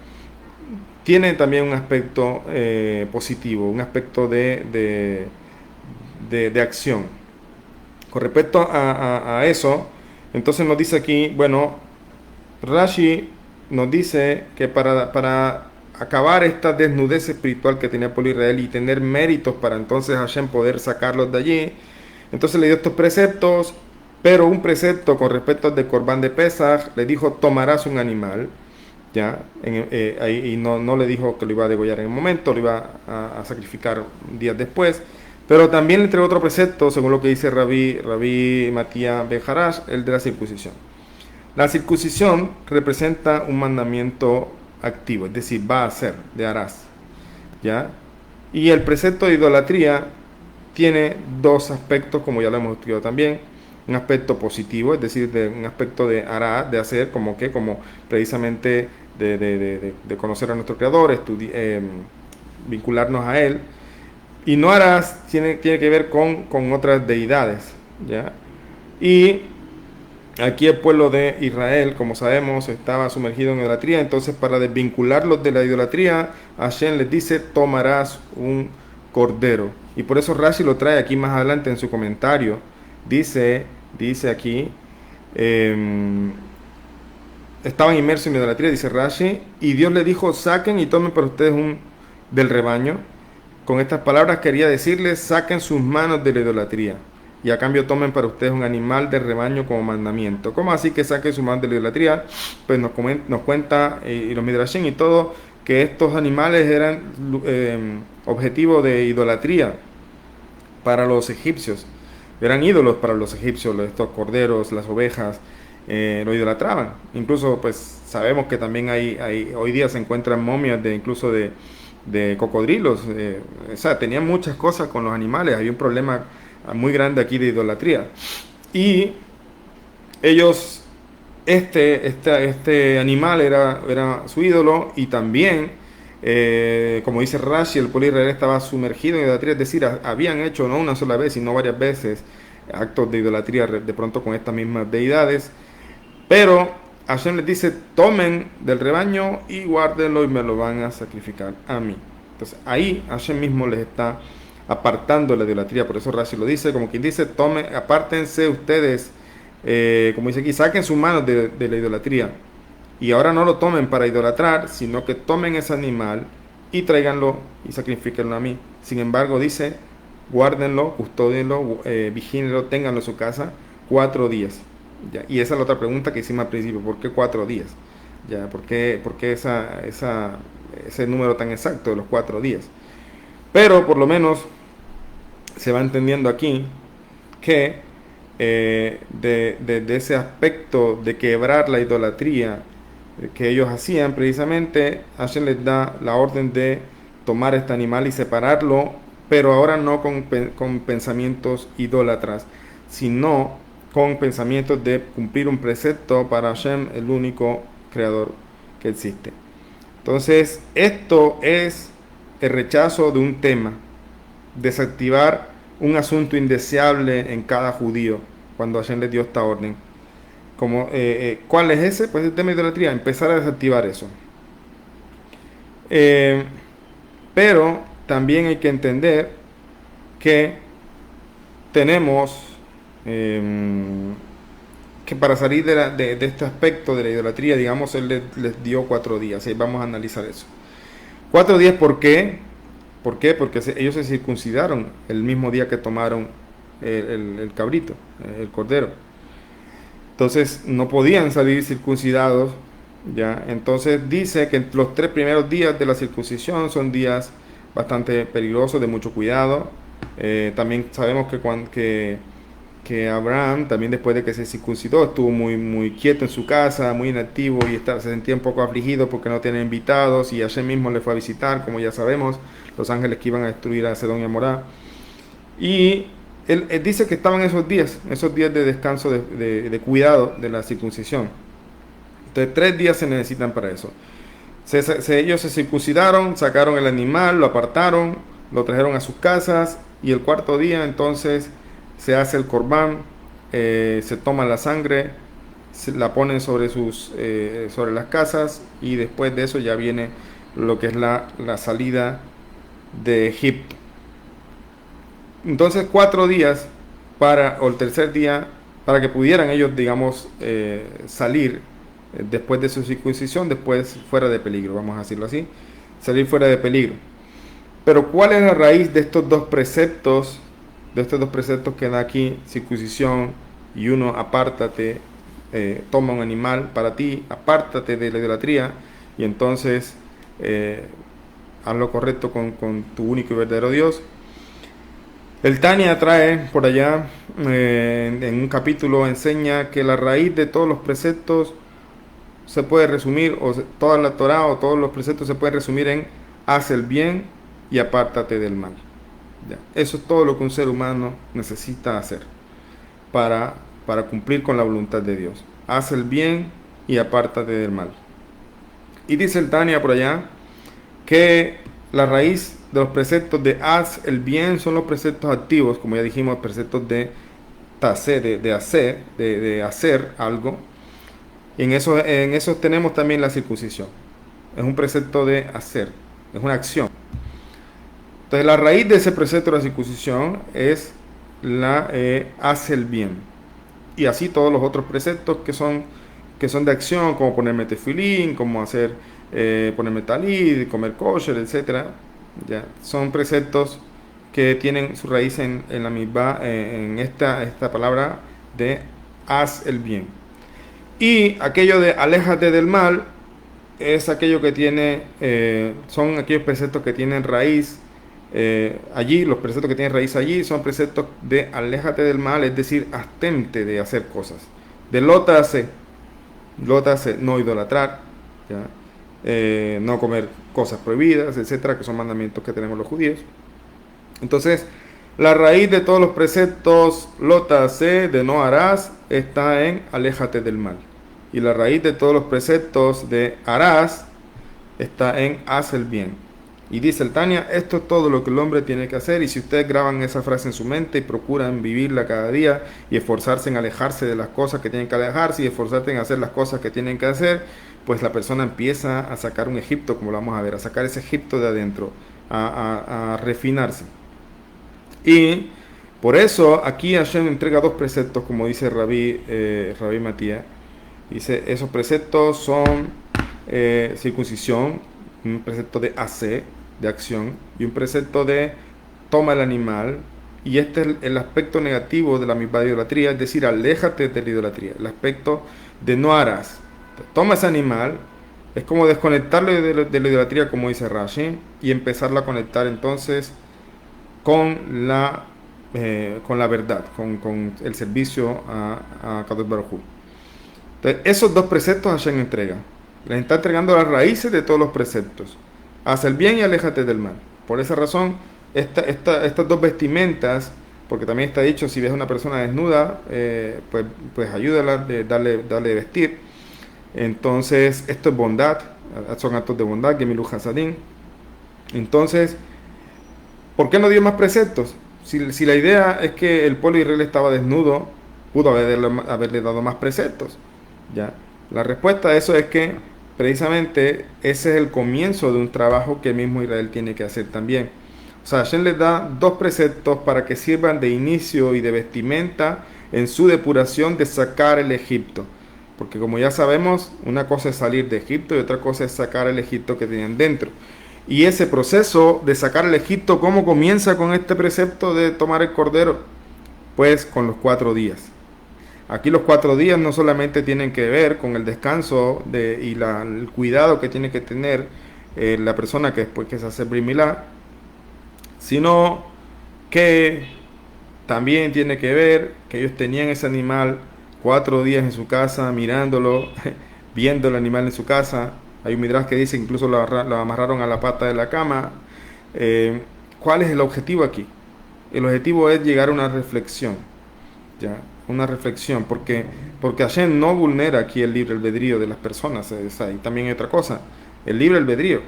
tienen también un aspecto positivo, un aspecto de acción. Con respecto a eso, entonces nos dice aquí, bueno, Rashi nos dice que para acabar esta desnudez espiritual que tenía el pueblo de Israel y tener méritos para entonces Hashem poder sacarlos de allí, entonces le dio estos preceptos, pero un precepto con respecto al de Corbán de Pesach, le dijo, tomarás un animal, ya, y no le dijo que lo iba a degollar en el momento, lo iba a sacrificar días después, pero también le entregó otro precepto, según lo que dice Rabí Matías Bejarash, el de la circuncisión. La circuncisión representa un mandamiento activo, es decir, va a ser, de harás, ¿ya? Y el precepto de idolatría tiene 2 aspectos, como ya lo hemos estudiado también. Un aspecto positivo, es decir, un aspecto de hará, de hacer, como precisamente de conocer a nuestro Creador, vincularnos a Él. Y no harás tiene que ver con otras deidades, ¿ya? Y Aquí el pueblo de Israel, como sabemos, estaba sumergido en idolatría. Entonces, para desvincularlos de la idolatría, Hashem les dice: tomarás un cordero. Y por eso Rashi lo trae aquí más adelante en su comentario. Dice aquí, eh, estaban inmersos en idolatría, dice Rashi, y Dios les dijo: saquen y tomen para ustedes un del rebaño. Con estas palabras quería decirles: saquen sus manos de la idolatría y a cambio tomen para ustedes un animal del rebaño como mandamiento. ¿Cómo así que saquen sus manos de la idolatría? Pues nos cuenta y los Midrashim y todo, que estos animales eran objetivo de idolatría para los egipcios. Eran ídolos para los egipcios, estos corderos, las ovejas, lo idolatraban. Incluso pues sabemos que también hoy día se encuentran momias de incluso de cocodrilos. O sea, tenían muchas cosas con los animales. Había un problema muy grande aquí de idolatría. Y ellos, este animal era su ídolo, y también, como dice Rashi, el pueblo de Israel estaba sumergido en idolatría, es decir, habían hecho no una sola vez, sino varias veces actos de idolatría de pronto con estas mismas deidades. Pero Hashem les dice: tomen del rebaño y guárdenlo y me lo van a sacrificar a mí. Entonces ahí Hashem mismo les está apartando la idolatría. Por eso Rashi lo dice, como quien dice: tomen, apártense ustedes, como dice aquí, saquen sus manos de la idolatría. Y ahora no lo tomen para idolatrar, sino que tomen ese animal y tráiganlo y sacrifíquenlo a mí. Sin embargo, dice: guárdenlo, custódienlo, vigílenlo, ténganlo en su casa 4 días. Ya, y esa es la otra pregunta que hicimos al principio: ¿por qué 4 días? Ya, ¿por qué ese número tan exacto de los 4 días? Pero por lo menos se va entendiendo aquí que de ese aspecto de quebrar la idolatría que ellos hacían, precisamente Hashem les da la orden de tomar este animal y separarlo, pero ahora no con pensamientos idólatras, sino con pensamientos de cumplir un precepto para Hashem, el único creador que existe. Entonces, esto es el rechazo de un tema, desactivar un asunto indeseable en cada judío cuando Hashem les dio esta orden. ¿Cuál es ese? Pues el tema de idolatría, empezar a desactivar eso. Pero también hay que entender que tenemos que para salir de este aspecto de la idolatría, digamos, Él les dio 4 días. Y vamos a analizar eso. 4 días, ¿por qué? ¿Por qué? Porque ellos se circuncidaron el mismo día que tomaron el cabrito, el cordero. Entonces no podían salir circuncidados, ¿ya? Entonces dice que los 3 primeros días de la circuncisión son días bastante peligrosos, de mucho cuidado. También sabemos que Abraham, también después de que se circuncidó, estuvo muy, muy quieto en su casa, muy inactivo, y se sentía un poco afligido porque no tenía invitados, y Hashem mismo le fue a visitar, como ya sabemos, los ángeles que iban a destruir a Sedón y Amorá. Y él dice que estaban esos días de descanso, de cuidado de la circuncisión. Entonces 3 días se necesitan para eso. Ellos se circuncidaron, sacaron el animal, lo apartaron, lo trajeron a sus casas, y el 4 día entonces se hace el corbán, se toma la sangre, la ponen sobre las casas, y después de eso ya viene lo que es la salida de Egipto. Entonces 4 días o el tercer día, para que pudieran ellos, digamos, salir después de su circuncisión, después fuera de peligro, vamos a decirlo así, salir fuera de peligro. Pero ¿cuál es la raíz de estos dos preceptos? De estos dos preceptos que da aquí: circuncisión y uno, apártate, toma un animal para ti, apártate de la idolatría, y entonces haz lo correcto con tu único y verdadero Dios. El Tania trae por allá, en un capítulo enseña que la raíz de todos los preceptos se puede resumir, toda la Torah o todos los preceptos se pueden resumir en: haz el bien y apártate del mal. Ya. Eso es todo lo que un ser humano necesita hacer para cumplir con la voluntad de Dios. Haz el bien y apártate del mal. Y dice el Tania por allá que la raíz de los preceptos de haz el bien son los preceptos activos, como ya dijimos, preceptos de tasé, de hacer algo. Y en eso tenemos también la circuncisión. Es un precepto de hacer, es una acción. Entonces la raíz de ese precepto de la circuncisión es la hace el bien. Y así todos los otros preceptos que son de acción, como ponerme tefilín, como hacer, ponerme talid, comer kosher, etcétera, ya son preceptos que tienen su raíz en la misma, en esta palabra de haz el bien. Y aquello de aléjate del mal es aquello que tiene, son aquellos preceptos que tienen raíz allí, los preceptos que tienen raíz allí son preceptos de aléjate del mal, es decir, abstente de hacer cosas. De lota hace no idolatrar, ¿ya? No comer cosas prohibidas, etcétera, que son mandamientos que tenemos los judíos. Entonces, la raíz de todos los preceptos lota hace de no harás está en aléjate del mal. Y la raíz de todos los preceptos de harás está en haz el bien. Y dice el Tania, esto es todo lo que el hombre tiene que hacer. Y si ustedes graban esa frase en su mente y procuran vivirla cada día y esforzarse en alejarse de las cosas que tienen que alejarse y esforzarse en hacer las cosas que tienen que hacer, pues la persona empieza a sacar un Egipto, como lo vamos a ver, a sacar ese Egipto de adentro, a refinarse. Y por eso aquí Hashem entrega dos preceptos, como dice Rabí Matías. Dice, esos preceptos son circuncisión, un precepto de hacer, de acción, y un precepto de toma el animal. Y este es el aspecto negativo de la misma idolatría, es decir, aléjate de la idolatría. El aspecto de no harás. Toma ese animal, es como desconectarlo de la idolatría, como dice Rashi, y empezarlo a conectar entonces con la verdad, con el servicio a Kadosh Baruj Hu. Entonces, esos dos preceptos Hashem entrega. Les está entregando las raíces de todos los preceptos. Haz el bien y aléjate del mal. Por esa razón, estas dos vestimentas, porque también está dicho, si ves a una persona desnuda, pues ayúdala, dale vestir. Entonces, esto es bondad, son actos de bondad, Gemilu Hasadim. Entonces, ¿por qué no dio más preceptos? Si la idea es que el pueblo de Israel estaba desnudo, pudo haberle dado más preceptos. ¿Ya? La respuesta a eso es que precisamente ese es el comienzo de un trabajo que el mismo Israel tiene que hacer también. O sea, Hashem les da dos preceptos para que sirvan de inicio y de vestimenta en su depuración de sacar el Egipto. Porque como ya sabemos, una cosa es salir de Egipto y otra cosa es sacar el Egipto que tenían dentro. Y ese proceso de sacar el Egipto, ¿cómo comienza con este precepto de tomar el cordero? Pues con los 4 días. Aquí los 4 días no solamente tienen que ver con el descanso el cuidado que tiene que tener la persona que después que se hace Brit Milá, sino que también tiene que ver que ellos tenían ese animal 4 días en su casa, mirándolo, viendo el animal en su casa. Hay un midrash que dice incluso lo amarraron a la pata de la cama. ¿Cuál es el objetivo aquí? El objetivo es llegar a una reflexión, ¿ya? Una reflexión, porque Hashem no vulnera aquí el libre albedrío de las personas. Y también hay otra cosa, el libre albedrío.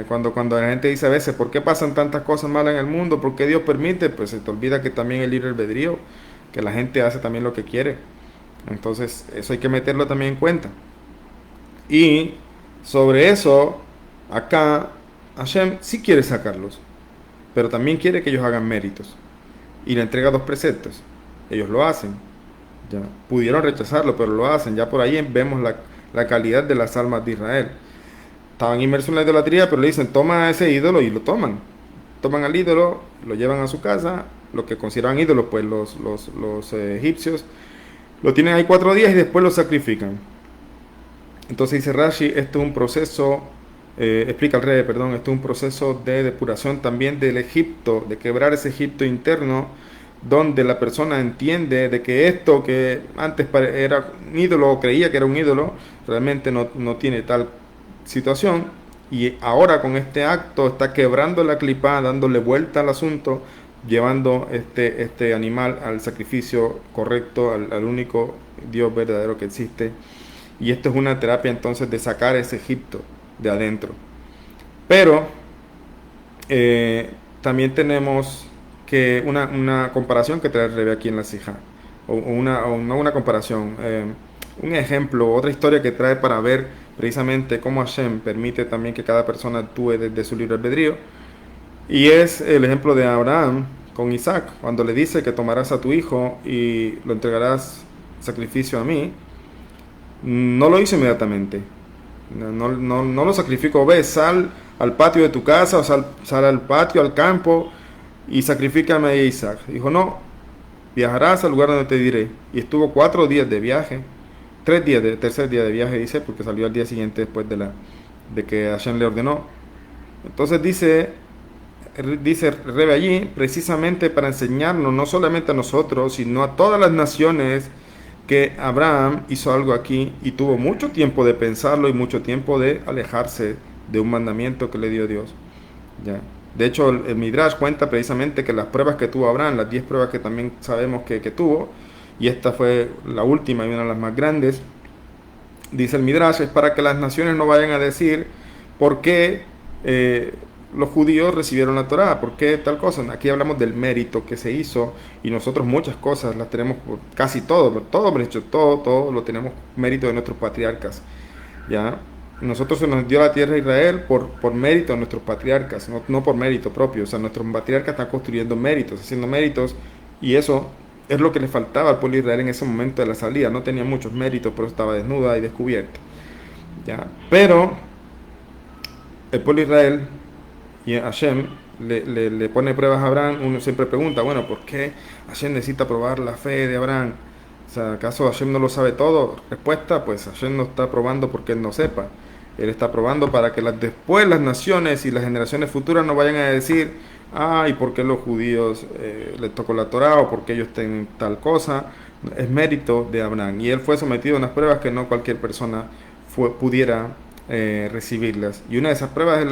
Cuando la gente dice a veces, ¿por qué pasan tantas cosas malas en el mundo? ¿Por qué Dios permite? Pues se te olvida que también el libre albedrío, que la gente hace también lo que quiere. Entonces, eso hay que meterlo también en cuenta. Y sobre eso, acá Hashem sí quiere sacarlos, pero también quiere que ellos hagan méritos. Y le entrega dos preceptos. Ellos lo hacen. Ya. Pudieron rechazarlo, pero lo hacen. Ya por ahí vemos la calidad de las almas de Israel. Estaban inmersos en la idolatría, pero le dicen, toma ese ídolo y lo toman. Toman al ídolo, lo llevan a su casa, lo que consideraban ídolos, pues los egipcios, lo tienen ahí 4 días y después lo sacrifican. Entonces dice Rashi, esto es un proceso, explica el rey, perdón, esto es un proceso de depuración también del Egipto, de quebrar ese Egipto interno, donde la persona entiende de que esto que antes era un ídolo o creía que era un ídolo, realmente no tiene tal situación, y ahora con este acto está quebrando la clipa, dándole vuelta al asunto, llevando este animal al sacrificio correcto, al único Dios verdadero que existe. Y esto es una terapia entonces de sacar ese Egipto de adentro. Pero también tenemos que una comparación que trae el Rebbe aquí en la Sijá. o no una comparación, un ejemplo, otra historia que trae para ver precisamente cómo Hashem permite también que cada persona actúe desde su libre albedrío. Y es el ejemplo de Abraham con Isaac, cuando le dice que tomarás a tu hijo y lo entregarás sacrificio a mí, no lo hizo inmediatamente. No lo sacrificó. Ve, sal al patio de tu casa, o sal al patio, al campo, y sacrifícame a Isaac. Dijo, no, viajarás al lugar donde te diré. Y estuvo 4 días de viaje, 3 días, tercer día de viaje, dice, porque salió al día siguiente después de que Hashem le ordenó. Entonces dice Rebe allí, precisamente para enseñarnos, no solamente a nosotros, sino a todas las naciones, que Abraham hizo algo aquí y tuvo mucho tiempo de pensarlo y mucho tiempo de alejarse de un mandamiento que le dio Dios. ¿Ya? De hecho, el Midrash cuenta precisamente que las pruebas que tuvo Abraham, las 10 pruebas que también sabemos que tuvo, y esta fue la última y una de las más grandes, dice el Midrash, es para que las naciones no vayan a decir por qué los judíos recibieron la Torá, por qué tal cosa. Aquí hablamos del mérito que se hizo y nosotros muchas cosas las tenemos, casi todo, todo lo tenemos mérito de nuestros patriarcas. ¿Ya? Nosotros se nos dio la tierra de Israel por mérito de nuestros patriarcas, no por mérito propio. O sea, nuestros patriarcas están construyendo méritos, haciendo méritos, y eso es lo que le faltaba al pueblo de Israel en ese momento de la salida. No tenía muchos méritos, pero estaba desnuda y descubierta. ¿Ya? Pero el pueblo de Israel y Hashem le pone pruebas a Abraham. Uno siempre pregunta, bueno, ¿por qué Hashem necesita probar la fe de Abraham? O sea, ¿acaso Hashem no lo sabe todo? Respuesta, pues Hashem no está probando porque él no sepa. Él está probando para que después las naciones y las generaciones futuras no vayan a decir, ¿y por qué los judíos les tocó la Torah o por qué ellos tienen tal cosa? Es mérito de Abraham. Y él fue sometido a unas pruebas que no cualquier persona pudiera recibirlas. Y una de esas pruebas es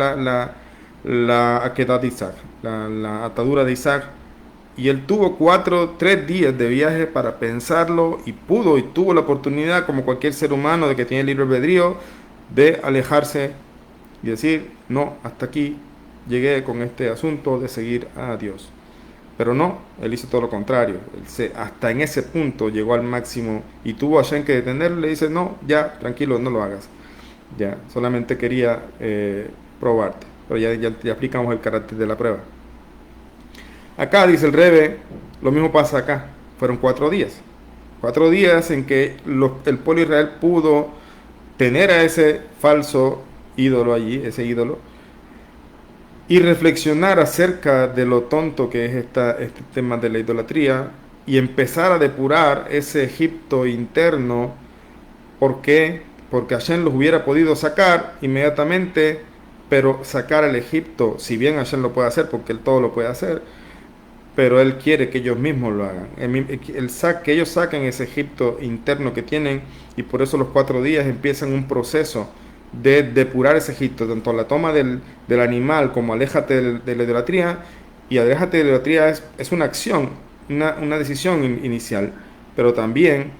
la Akedat de Isaac, la atadura de Isaac. Y él tuvo 3 días de viaje para pensarlo y tuvo la oportunidad, como cualquier ser humano de que tiene libre albedrío, de alejarse y decir, no, hasta aquí llegué con este asunto de seguir a Dios. Pero no, él hizo todo lo contrario. Hasta en ese punto llegó al máximo y tuvo a Shen que detenerlo. Le dice, no, ya, tranquilo, no lo hagas. Ya, solamente quería probarte. Pero ya aplicamos el carácter de la prueba. Acá dice el Rebe, lo mismo pasa acá. Fueron 4 días. 4 días en que el pueblo de Israel pudo tener a ese falso ídolo allí, ese ídolo, y reflexionar acerca de lo tonto que es este tema de la idolatría y empezar a depurar ese Egipto interno. ¿Por qué? Porque Hashem los hubiera podido sacar inmediatamente, pero sacar al Egipto, si bien Hashem lo puede hacer, porque él todo lo puede hacer, pero él quiere que ellos mismos lo hagan. Que ellos saquen ese Egipto interno que tienen, y por eso los 4 días empiezan un proceso de depurar ese Egipto, tanto la toma del animal como aléjate de la idolatría. Y aléjate de la idolatría es una acción, una decisión inicial, pero también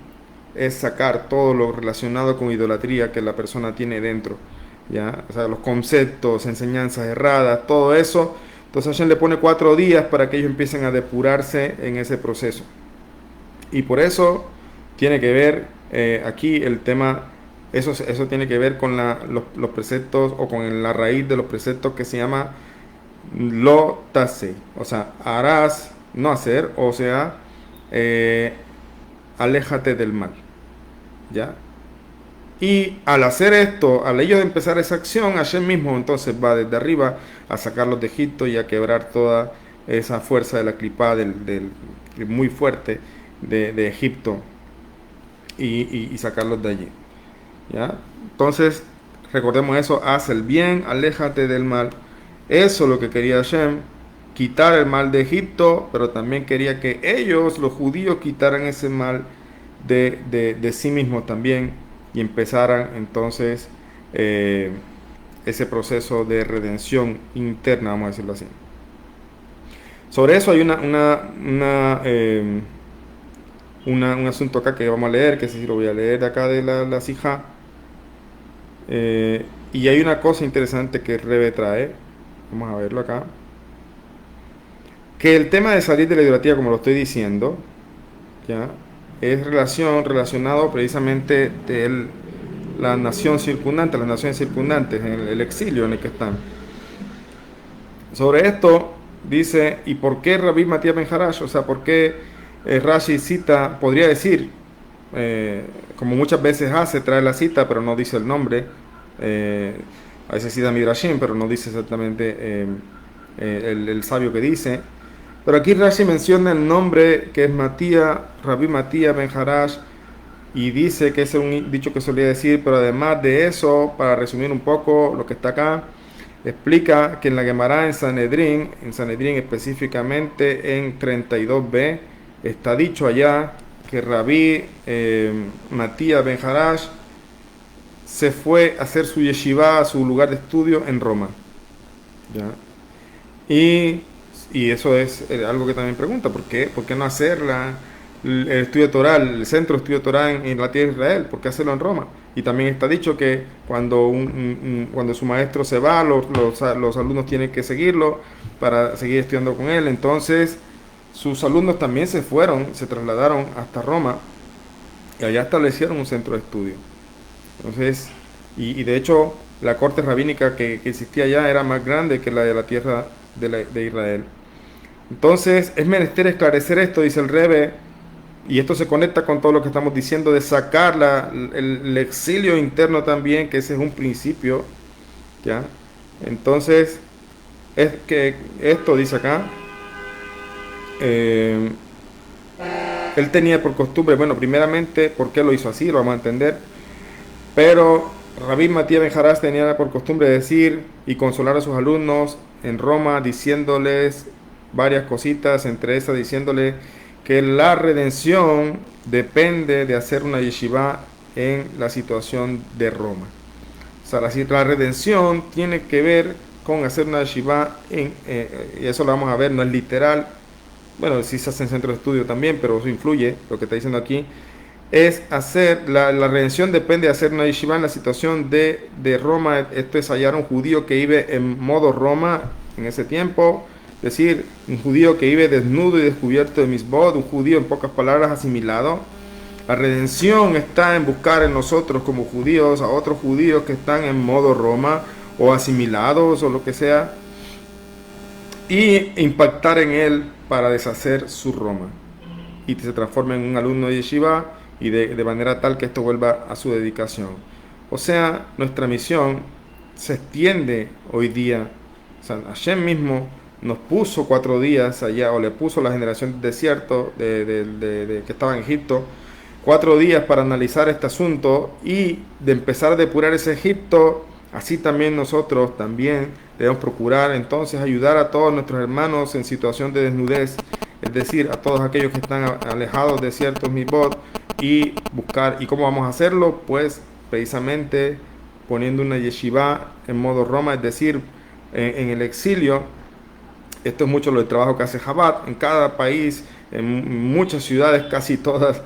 es sacar todo lo relacionado con idolatría que la persona tiene dentro, ¿ya? O sea, los conceptos, enseñanzas erradas, todo eso. Entonces Hashem le pone 4 días para que ellos empiecen a depurarse en ese proceso. Y por eso tiene que ver aquí el tema, eso tiene que ver con los preceptos, o con la raíz de los preceptos que se llama lo tase. O sea, harás, no hacer, o sea, aléjate del mal. ¿Ya? Y al hacer esto, al ellos empezar esa acción, Hashem mismo entonces va desde arriba a sacarlos de Egipto y a quebrar toda esa fuerza de la clipa muy fuerte de Egipto, y sacarlos de allí. ¿Ya? Entonces, recordemos eso, haz el bien, aléjate del mal. Eso es lo que quería Hashem, quitar el mal de Egipto, pero también quería que ellos, los judíos, quitaran ese mal de sí mismos también, y empezaran entonces ese proceso de redención interna, vamos a decirlo así. Sobre eso hay un asunto acá que vamos a leer, que sí lo voy a leer de acá de la Sijá. Y hay una cosa interesante que Rebe trae, vamos a verlo acá, que el tema de salir de la idolatría, como lo estoy diciendo, ¿ya? es relacionado precisamente de la nación circundante, las naciones circundantes, en el exilio en el que están. Sobre esto dice, ¿y por qué Rabbi Matías Ben Harash? O sea, ¿por qué Rashi cita, podría decir, como muchas veces hace, trae la cita, pero no dice el nombre? eh, a veces cita Midrashim, pero no dice exactamente el sabio que dice. Pero aquí Rashi menciona el nombre que es Matías, Rabbi Matías Ben Harash, y dice que es un dicho que solía decir, pero además de eso, para resumir un poco lo que está acá, explica que en la Gemara en Sanedrín específicamente en 32b, está dicho allá que Rabí Matías Ben Harash se fue a hacer su yeshiva, a su lugar de estudio en Roma. ¿Ya? Y, y eso es algo que también pregunta, ¿por qué no hacerla? El estudio toral, el centro de estudio toral en la tierra de Israel, ¿por qué hacerlo en Roma? Y también está dicho que cuando, cuando su maestro se va, los alumnos tienen que seguirlo para seguir estudiando con él. Entonces, sus alumnos también se fueron, se trasladaron hasta Roma y allá establecieron un centro de estudio. Entonces, y de hecho, la corte rabínica que existía allá era más grande que la de la tierra de Israel. Entonces, es menester esclarecer esto, dice el Rebbe, y esto se conecta con todo lo que estamos diciendo de sacar el exilio interno también, que ese es un principio, ¿ya? Entonces, es que esto dice acá, eh, él tenía por costumbre, bueno, primeramente, ¿por qué lo hizo así? Lo vamos a entender, pero Rabí Matías Ben Harash tenía por costumbre decir y consolar a sus alumnos en Roma, diciéndoles varias cositas, entre esas diciéndole que la redención depende de hacer una yeshiva en la situación de Roma. O sea, la redención tiene que ver con hacer una yeshiva y eso lo vamos a ver, no es literal. Bueno, sí se hace en centro de estudio también, pero eso influye, lo que está diciendo aquí. Es hacer, la redención depende de hacer una yeshiva en la situación de Roma. Esto es hallar un judío que vive en modo Roma en ese tiempo. Es decir, un judío que vive desnudo y descubierto de misbod, un judío en pocas palabras asimilado. La redención está en buscar en nosotros como judíos a otros judíos que están en modo Roma o asimilados o lo que sea y impactar en él para deshacer su Roma y se transforme en un alumno de yeshiva y de manera tal que esto vuelva a su dedicación. O sea, nuestra misión se extiende hoy día. O sea, Hashem mismo nos puso 4 días allá, o le puso a la generación del desierto que estaba en Egipto, 4 días para analizar este asunto y de empezar a depurar ese Egipto. Así también nosotros también debemos procurar entonces ayudar a todos nuestros hermanos en situación de desnudez, es decir, a todos aquellos que están alejados de ciertos mibot y buscar. ¿Y cómo vamos a hacerlo? Pues precisamente poniendo una yeshiva en modo Roma, es decir, en el exilio. Esto es mucho lo del trabajo que hace Chabad. En cada país, en muchas ciudades, casi todas,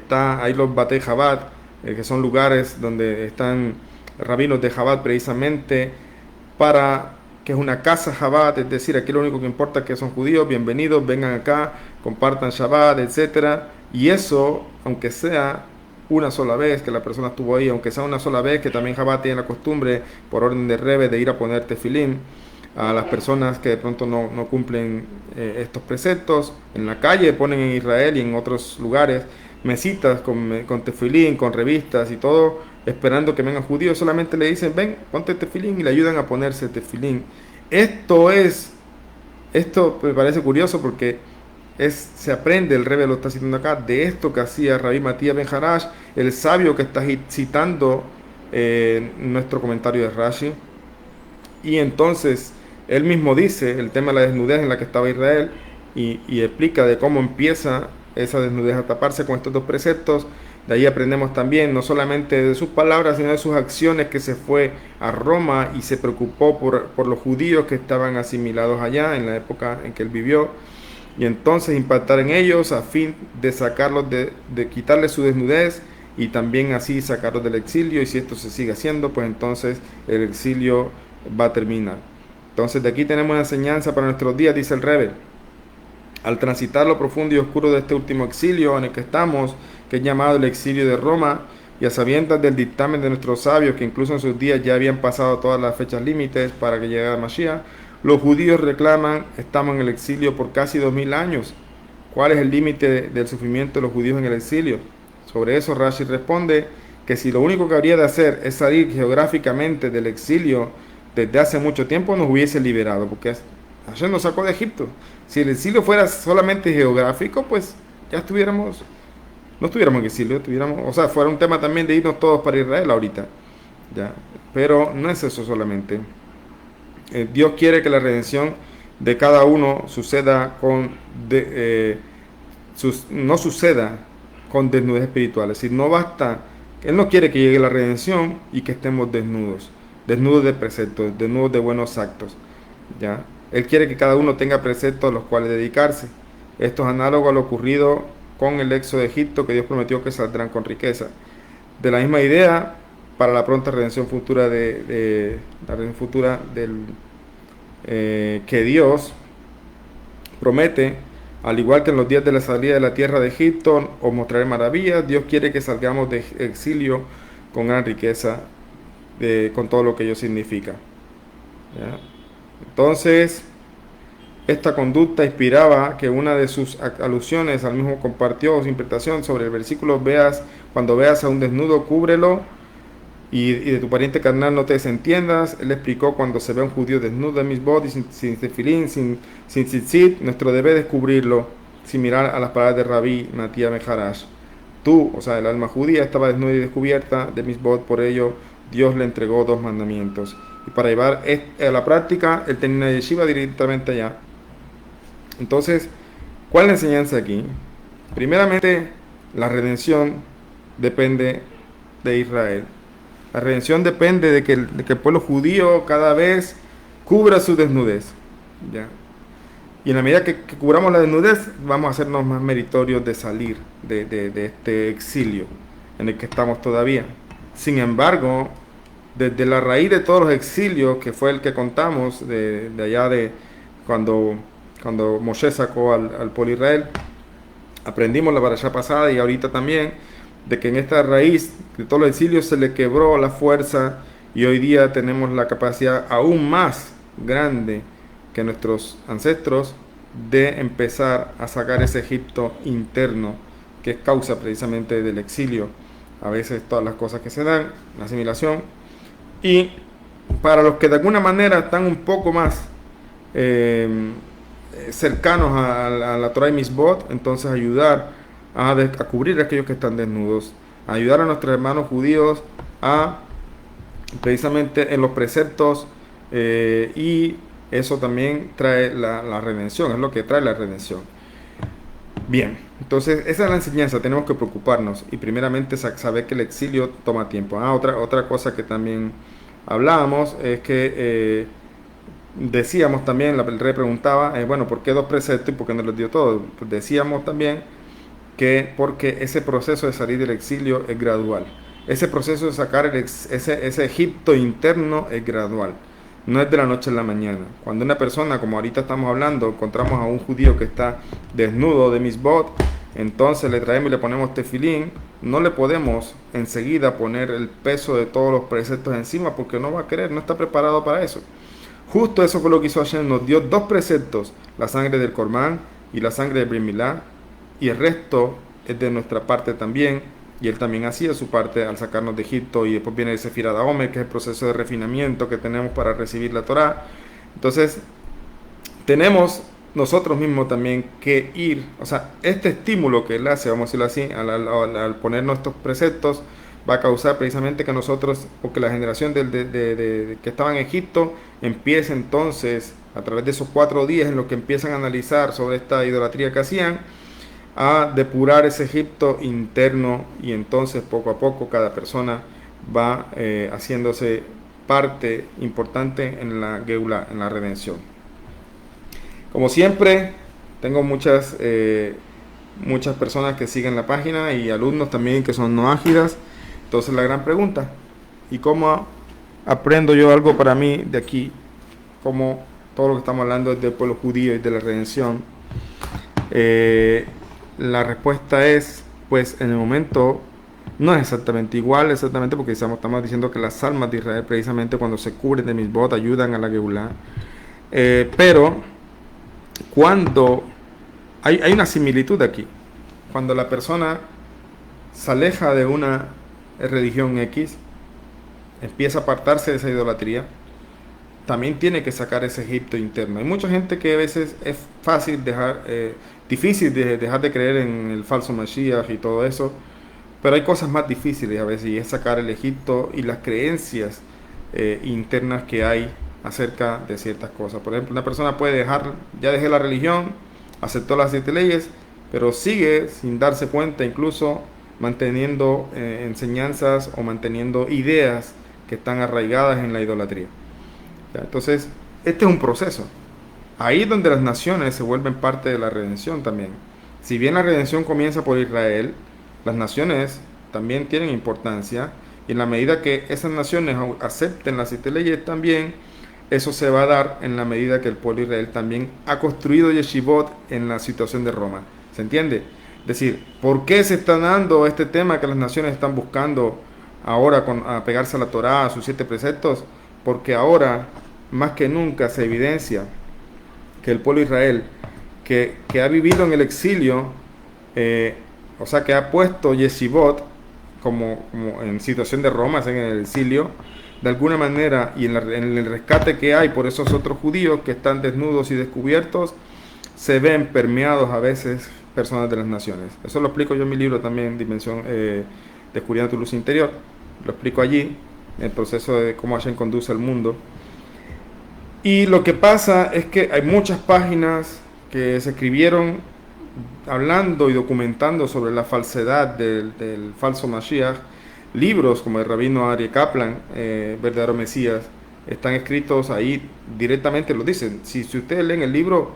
hay los Batei Chabad, que son lugares donde están rabinos de Chabad precisamente para que es una casa Chabad, es decir, aquí lo único que importa es que son judíos, bienvenidos, vengan acá, compartan Shabbat, etcétera. Y eso, aunque sea una sola vez que la persona estuvo ahí, aunque sea una sola vez que también Chabad tiene la costumbre, por orden de Rebbe, de ir a poner tefilín a las personas que de pronto no cumplen estos preceptos. En la calle ponen en Israel y en otros lugares mesitas con tefilín, con revistas y todo, esperando que vengan judíos. Solamente le dicen, ven, ponte tefilín y le ayudan a ponerse tefilín. Esto me parece curioso porque se aprende, el Rebbe lo está citando acá, de esto que hacía Rabí Matías Ben Harash, el sabio que está citando nuestro comentario de Rashi. Y entonces él mismo dice el tema de la desnudez en la que estaba Israel y explica de cómo empieza esa desnudez a taparse con estos dos preceptos. De ahí aprendemos también no solamente de sus palabras, sino de sus acciones, que se fue a Roma y se preocupó por los judíos que estaban asimilados allá en la época en que él vivió, y entonces impactar en ellos a fin de sacarlos, de quitarles su desnudez y también así sacarlos del exilio. Y si esto se sigue haciendo, pues entonces el exilio va a terminar. Entonces de aquí tenemos una enseñanza para nuestros días, dice el Rebbe. Al transitar lo profundo y oscuro de este último exilio en el que estamos, que es llamado el exilio de Roma, y a sabiendas del dictamen de nuestros sabios, que incluso en sus días ya habían pasado todas las fechas límites para que llegara Mashiach, los judíos reclaman, estamos en el exilio por casi 2000 años. ¿Cuál es el límite del sufrimiento de los judíos en el exilio? Sobre eso Rashi responde que si lo único que habría de hacer es salir geográficamente del exilio desde hace mucho tiempo, nos hubiese liberado, porque Hashem nos sacó de Egipto. Si el exilio fuera solamente geográfico, pues ya no estuviéramos en exilio, o sea, fuera un tema también de irnos todos para Israel ahorita, ya. Pero no es eso solamente. Dios quiere que la redención de cada uno suceda no suceda con desnudez espiritual. Es decir, no basta, Él no quiere que llegue la redención y que estemos desnudos de preceptos, desnudos de buenos actos, ¿ya? Él quiere que cada uno tenga preceptos a los cuales dedicarse. Esto es análogo a lo ocurrido con el éxodo de Egipto, que Dios prometió que saldrán con riqueza. De la misma idea, para la pronta redención futura la redención futura que Dios promete, al igual que en los días de la salida de la tierra de Egipto, os mostraré maravillas. Dios quiere que salgamos de exilio con gran riqueza, con todo lo que ello significa, ¿ya? Entonces, esta conducta inspiraba que una de sus alusiones al mismo compartió su interpretación sobre el versículo: cuando veas a un desnudo, cúbrelo, y de tu pariente carnal no te desentiendas. Él explicó: cuando se ve a un judío desnudo en misbod y sin tefilín, sin tzitzit, nuestro deber es cubrirlo, sin mirar a las palabras de Rabí Matías Mejarash. Tú, o sea, el alma judía, estaba desnuda y descubierta de misbod, por ello Dios le entregó 2 mandamientos. Y para llevar a la práctica, él tenía una yeshiva directamente allá. Entonces, ¿cuál es la enseñanza aquí? Primeramente, la redención depende de Israel. La redención depende de que el pueblo judío cada vez cubra su desnudez, ¿ya? Y en la medida que cubramos la desnudez, vamos a hacernos más meritorios de salir de este exilio en el que estamos todavía. Sin embargo, desde la raíz de todos los exilios, que fue el que contamos, de allá de cuando Moshe sacó al pueblo de Israel, aprendimos la parashá pasada y ahorita también, de que en esta raíz de todos los exilios se le quebró la fuerza, y hoy día tenemos la capacidad aún más grande que nuestros ancestros de empezar a sacar ese Egipto interno, que es causa precisamente del exilio. A veces todas las cosas que se dan, la asimilación, y para los que de alguna manera están un poco más cercanos a la Torah y Misbot, entonces ayudar a cubrir a aquellos que están desnudos, a ayudar a nuestros hermanos judíos a precisamente en los preceptos, y eso también trae la redención, es lo que trae la redención. Bien, entonces esa es la enseñanza, tenemos que preocuparnos y primeramente saber que el exilio toma tiempo. Otra cosa que también hablábamos es que decíamos también, el rey preguntaba, bueno, ¿por qué 2 preceptos y por qué no los dio todos? Pues decíamos también que porque ese proceso de salir del exilio es gradual. Ese proceso de sacar ese Egipto interno es gradual. No es de la noche a la mañana. Cuando una persona, como ahorita estamos hablando, encontramos a un judío que está desnudo de misbot, entonces le traemos y le ponemos tefilín, no le podemos enseguida poner el peso de todos los preceptos encima, porque no va a querer, no está preparado para eso. Justo eso fue lo que hizo Hashem, nos dio 2 preceptos, la sangre del Corban y la sangre de Brit Milá, y el resto es de nuestra parte también, y él también hacía su parte al sacarnos de Egipto, y después viene el Sefirah Omer, que es el proceso de refinamiento que tenemos para recibir la Torá. Entonces, tenemos nosotros mismos también que ir, o sea, este estímulo que él hace, vamos a decirlo así, al poner nuestros preceptos, va a causar precisamente que nosotros, o que la generación que estaba en Egipto, empiece entonces, a través de esos 4 días en los que empiezan a analizar sobre esta idolatría que hacían, a depurar ese Egipto interno, y entonces poco a poco cada persona va haciéndose parte importante en la Geula, en la redención. Como siempre, tengo muchas personas que siguen la página y alumnos también que son no ágidas. Entonces la gran pregunta: ¿y cómo aprendo yo algo para mí de aquí? Como todo lo que estamos hablando es del pueblo judío y de la redención. La respuesta es pues en el momento no es exactamente igual, exactamente porque estamos diciendo que las almas de Israel precisamente cuando se cubren de Mitzvot ayudan a la Geulah. Pero cuando hay una similitud aquí, cuando la persona se aleja de una religión X, empieza a apartarse de esa idolatría, también tiene que sacar ese Egipto interno. Hay mucha gente que a veces es fácil dejar, difícil de dejar de creer en el falso Mashiach y todo eso, pero hay cosas más difíciles a veces y es sacar el Egipto y las creencias internas que hay acerca de ciertas cosas. Por ejemplo, una persona puede dejar, ya dejé la religión, aceptó las 7 leyes, pero sigue sin darse cuenta, incluso manteniendo enseñanzas o manteniendo ideas que están arraigadas en la idolatría. ¿Ya? Entonces, este es un proceso. Ahí es donde las naciones se vuelven parte de la redención también. Si bien la redención comienza por Israel, las naciones también tienen importancia y en la medida que esas naciones acepten las 7 leyes también, eso se va a dar en la medida que el pueblo de Israel también ha construido yeshivot en la situación de Roma. ¿Se entiende? Es decir, ¿por qué se está dando este tema que las naciones están buscando ahora con apegarse a la Torá, a sus 7 preceptos? Porque ahora, más que nunca, se evidencia que el pueblo de Israel, que ha vivido en el exilio, o sea, que ha puesto yeshivot como en situación de Roma, en el exilio, de alguna manera, y en el rescate que hay por esos otros judíos que están desnudos y descubiertos, se ven permeados a veces personas de las naciones. Eso lo explico yo en mi libro también, Dimensión, Descubriendo tu luz interior. Lo explico allí, el proceso de cómo Hashem conduce al mundo. Y lo que pasa es que hay muchas páginas que se escribieron hablando y documentando sobre la falsedad del falso Mashiach. Libros como el rabino Aryeh Kaplan, Verdadero Mesías, están escritos ahí directamente, lo dicen. Si ustedes leen el libro,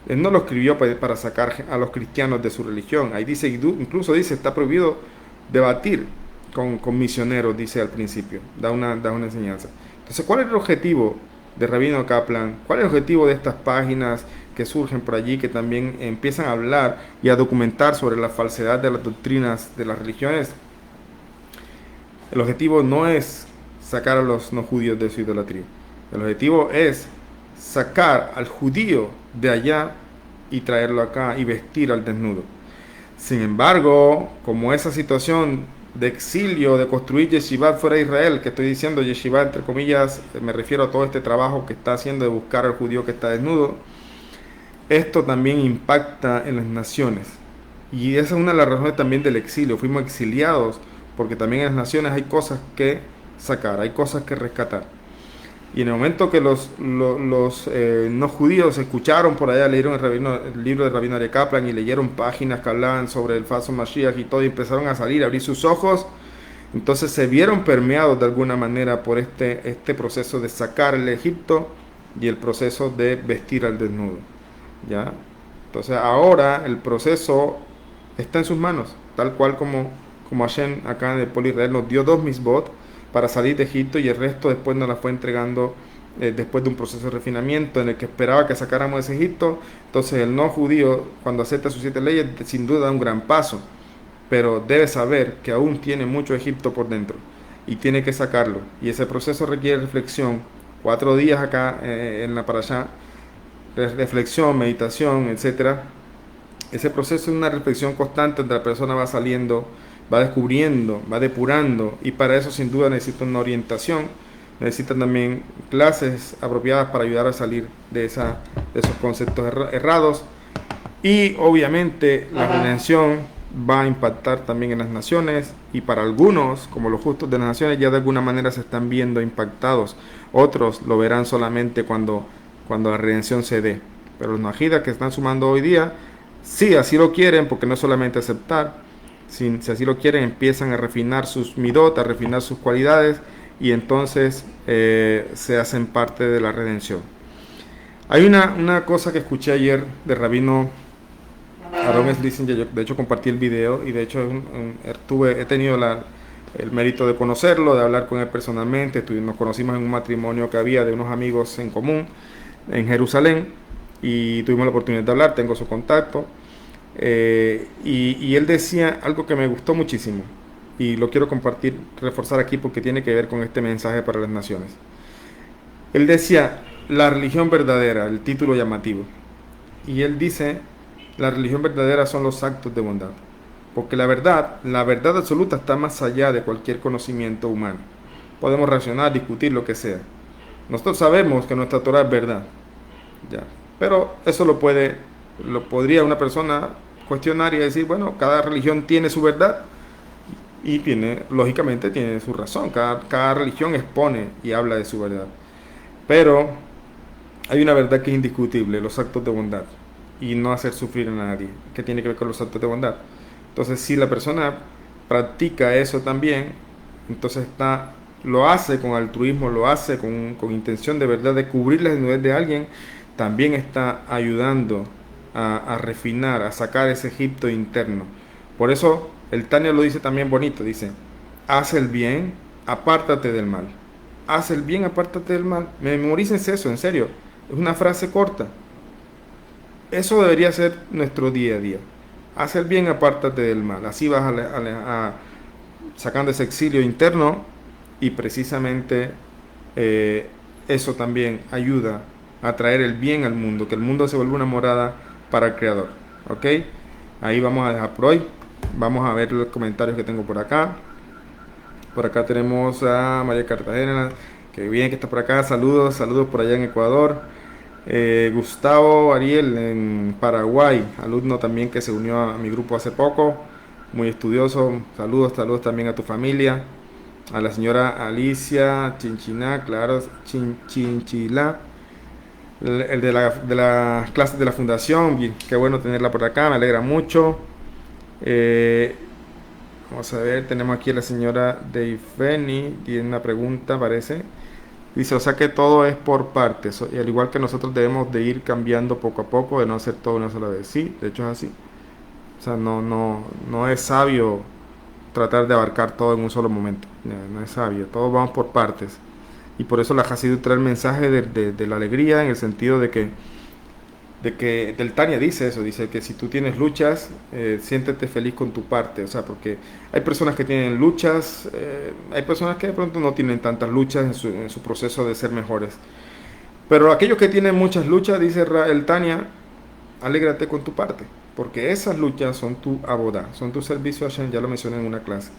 él no lo escribió para sacar a los cristianos de su religión. Ahí dice, incluso dice, está prohibido debatir con misioneros, dice al principio, da una enseñanza. Entonces, ¿cuál es el objetivo de Rabino Kaplan? ¿Cuál es el objetivo de estas páginas que surgen por allí, que también empiezan a hablar y a documentar sobre la falsedad de las doctrinas de las religiones? El objetivo no es sacar a los no judíos de su idolatría. El objetivo es sacar al judío de allá y traerlo acá y vestir al desnudo. Sin embargo, como esa situación de exilio, de construir yeshiva fuera de Israel, que estoy diciendo yeshiva entre comillas, me refiero a todo este trabajo que está haciendo de buscar al judío que está desnudo, esto también impacta en las naciones. Y esa es una de las razones también del exilio. Fuimos exiliados porque también en las naciones hay cosas que sacar, hay cosas que rescatar. Y en el momento que los no judíos escucharon por allá, leyeron el libro de Rabino Aryeh Kaplan y leyeron páginas que hablaban sobre el falso Mashiach y todo, y empezaron a salir, a abrir sus ojos, entonces se vieron permeados de alguna manera por este proceso de sacar el Egipto y el proceso de vestir al desnudo. ¿Ya? Entonces ahora el proceso está en sus manos, tal cual como Hashem acá en el pueblo de Israel nos dio 2 mitzvot para salir de Egipto y el resto después nos la fue entregando después de un proceso de refinamiento en el que esperaba que sacáramos ese Egipto. Entonces el no judío, cuando acepta sus 7 leyes, sin duda da un gran paso, pero debe saber que aún tiene mucho Egipto por dentro y tiene que sacarlo, y ese proceso requiere reflexión. 4 días acá en la parashá, reflexión, meditación, etcétera. Ese proceso es una reflexión constante donde la persona va saliendo, va descubriendo, va depurando, y para eso sin duda necesita una orientación, necesita también clases apropiadas para ayudar a salir de esos conceptos errados. Y obviamente la redención va a impactar también en las naciones, y para algunos, como los justos de las naciones, ya de alguna manera se están viendo impactados. Otros lo verán solamente cuando la redención se dé. Pero los najidas que están sumando hoy día, sí, así lo quieren, porque no es solamente aceptar, si así lo quieren, empiezan a refinar sus midot, a refinar sus cualidades, y entonces se hacen parte de la redención. Hay una cosa que escuché ayer de Rabino Aaron Schlesinger. Yo de hecho compartí el video, y de hecho he tenido el mérito de conocerlo, de hablar con él personalmente. Nos conocimos en un matrimonio que había de unos amigos en común en Jerusalén, y tuvimos la oportunidad de hablar, tengo su contacto. Y él decía algo que me gustó muchísimo y lo quiero compartir, reforzar aquí porque tiene que ver con este mensaje para las naciones. Él decía, la religión verdadera, el título llamativo. Y él dice, la religión verdadera son los actos de bondad. Porque la verdad absoluta está más allá de cualquier conocimiento humano. Podemos razonar, discutir, lo que sea. Nosotros sabemos que nuestra Torah es verdad, ya. Pero eso lo podría una persona cuestionar y decir, bueno, cada religión tiene su verdad y lógicamente tiene su razón. Cada religión expone y habla de su verdad. Pero hay una verdad que es indiscutible, los actos de bondad y no hacer sufrir a nadie, que tiene que ver con los actos de bondad. Entonces, si la persona practica eso también, entonces lo hace con altruismo, lo hace con intención de verdad de cubrir la desnudez de alguien, también está ayudando a refinar, a sacar ese Egipto interno. Por eso el Tania lo dice también bonito, dice, haz el bien, apártate del mal. Haz el bien, apártate del mal. Memorícense eso, en serio. Es una frase corta. Eso debería ser nuestro día a día. Haz el bien, apártate del mal. Así vas sacando ese exilio interno y precisamente eso también ayuda a traer el bien al mundo, que el mundo se vuelva una morada para el Creador. ¿Ok? Ahí vamos a dejar por hoy. Vamos a ver los comentarios que tengo por acá. Por acá tenemos a María Cartagena, que bien que está por acá. Saludos, saludos por allá en Ecuador. Gustavo Ariel en Paraguay, alumno también que se unió a mi grupo hace poco, muy estudioso. Saludos, saludos también a tu familia. A la señora Alicia Chinchina, claro, Chinchila, el de las clases de la fundación. Bien, qué bueno tenerla por acá, me alegra mucho. Eh, Vamos a ver, tenemos aquí a la señora Deifeni, tiene una pregunta, parece. Dice, o sea que todo es por partes, y al igual que nosotros debemos de ir cambiando poco a poco, de no hacer todo una sola vez. Sí, de hecho es así. O sea, no es sabio tratar de abarcar todo en un solo momento. No es sabio, todos vamos por partes. Y por eso la Hasidut trae el mensaje de la alegría en el sentido de que del Tania dice eso, dice que si tú tienes luchas, siéntete feliz con tu parte, o sea, porque hay personas que tienen luchas, hay personas que de pronto no tienen tantas luchas en su proceso de ser mejores, pero aquellos que tienen muchas luchas, dice el Tania, alégrate con tu parte, porque esas luchas son tu abodá, son tu servicio a Hashem, ya lo mencioné en una clase.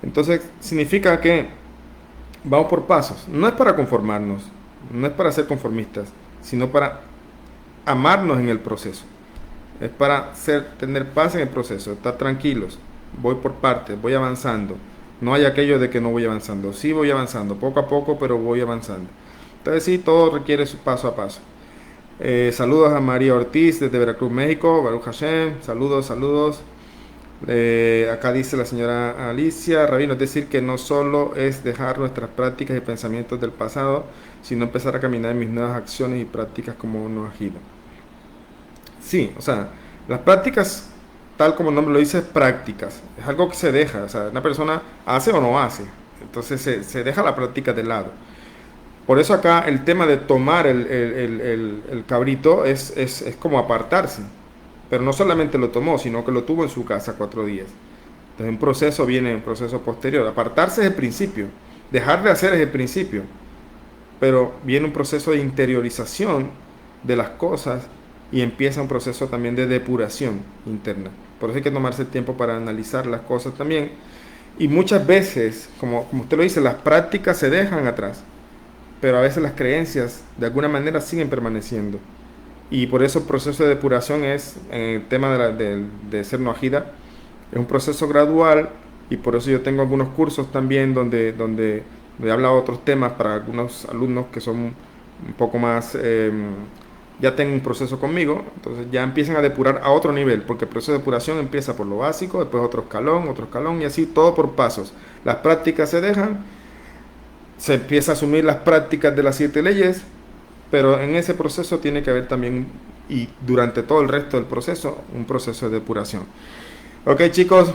Entonces, significa que vamos por pasos, no es para conformarnos, no es para ser conformistas, sino para amarnos en el proceso. Es para tener paz en el proceso, estar tranquilos. Voy por partes, voy avanzando. No hay aquello de que no voy avanzando. Sí voy avanzando, poco a poco, pero voy avanzando. Entonces sí, todo requiere su paso a paso. Saludos a María Ortiz desde Veracruz, México. Baruch Hashem. Saludos, saludos. Acá dice la señora Alicia, Rabino, es decir, que no solo es dejar nuestras prácticas y pensamientos del pasado, sino empezar a caminar en mis nuevas acciones y prácticas como uno agila. Sí, o sea, las prácticas, tal como el nombre lo dice, prácticas. Es algo que se deja, o sea, una persona hace o no hace. Entonces se deja la práctica de lado. Por eso acá el tema de tomar el cabrito es como apartarse. Pero no solamente lo tomó, sino que lo tuvo en su casa 4 días. Entonces un proceso posterior. Apartarse es el principio. Dejar de hacer es el principio. Pero viene un proceso de interiorización de las cosas y empieza un proceso también de depuración interna. Por eso hay que tomarse el tiempo para analizar las cosas también. Y muchas veces, como usted lo dice, las prácticas se dejan atrás, pero a veces las creencias de alguna manera siguen permaneciendo. Y por eso el proceso de depuración es, en el tema de ser noajida, es un proceso gradual y por eso yo tengo algunos cursos también donde he hablado de otros temas para algunos alumnos que son un poco más, ya tengo un proceso conmigo, entonces ya empiezan a depurar a otro nivel, porque el proceso de depuración empieza por lo básico, después otro escalón y así todo por pasos. Las prácticas se dejan, se empieza a asumir las prácticas de las 7 leyes, pero en ese proceso tiene que haber también, y durante todo el resto del proceso, un proceso de depuración. Ok, chicos,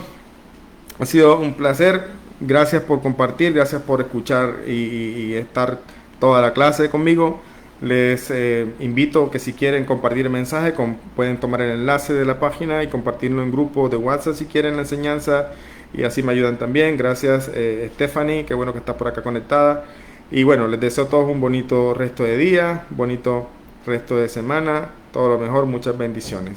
ha sido un placer. Gracias por compartir, gracias por escuchar y estar toda la clase conmigo. Les invito que si quieren compartir el mensaje, pueden tomar el enlace de la página y compartirlo en grupo de WhatsApp si quieren la enseñanza y así me ayudan también. Gracias Stephanie, qué bueno que estás por acá conectada. Y bueno, les deseo a todos un bonito resto de día, bonito resto de semana, todo lo mejor, muchas bendiciones.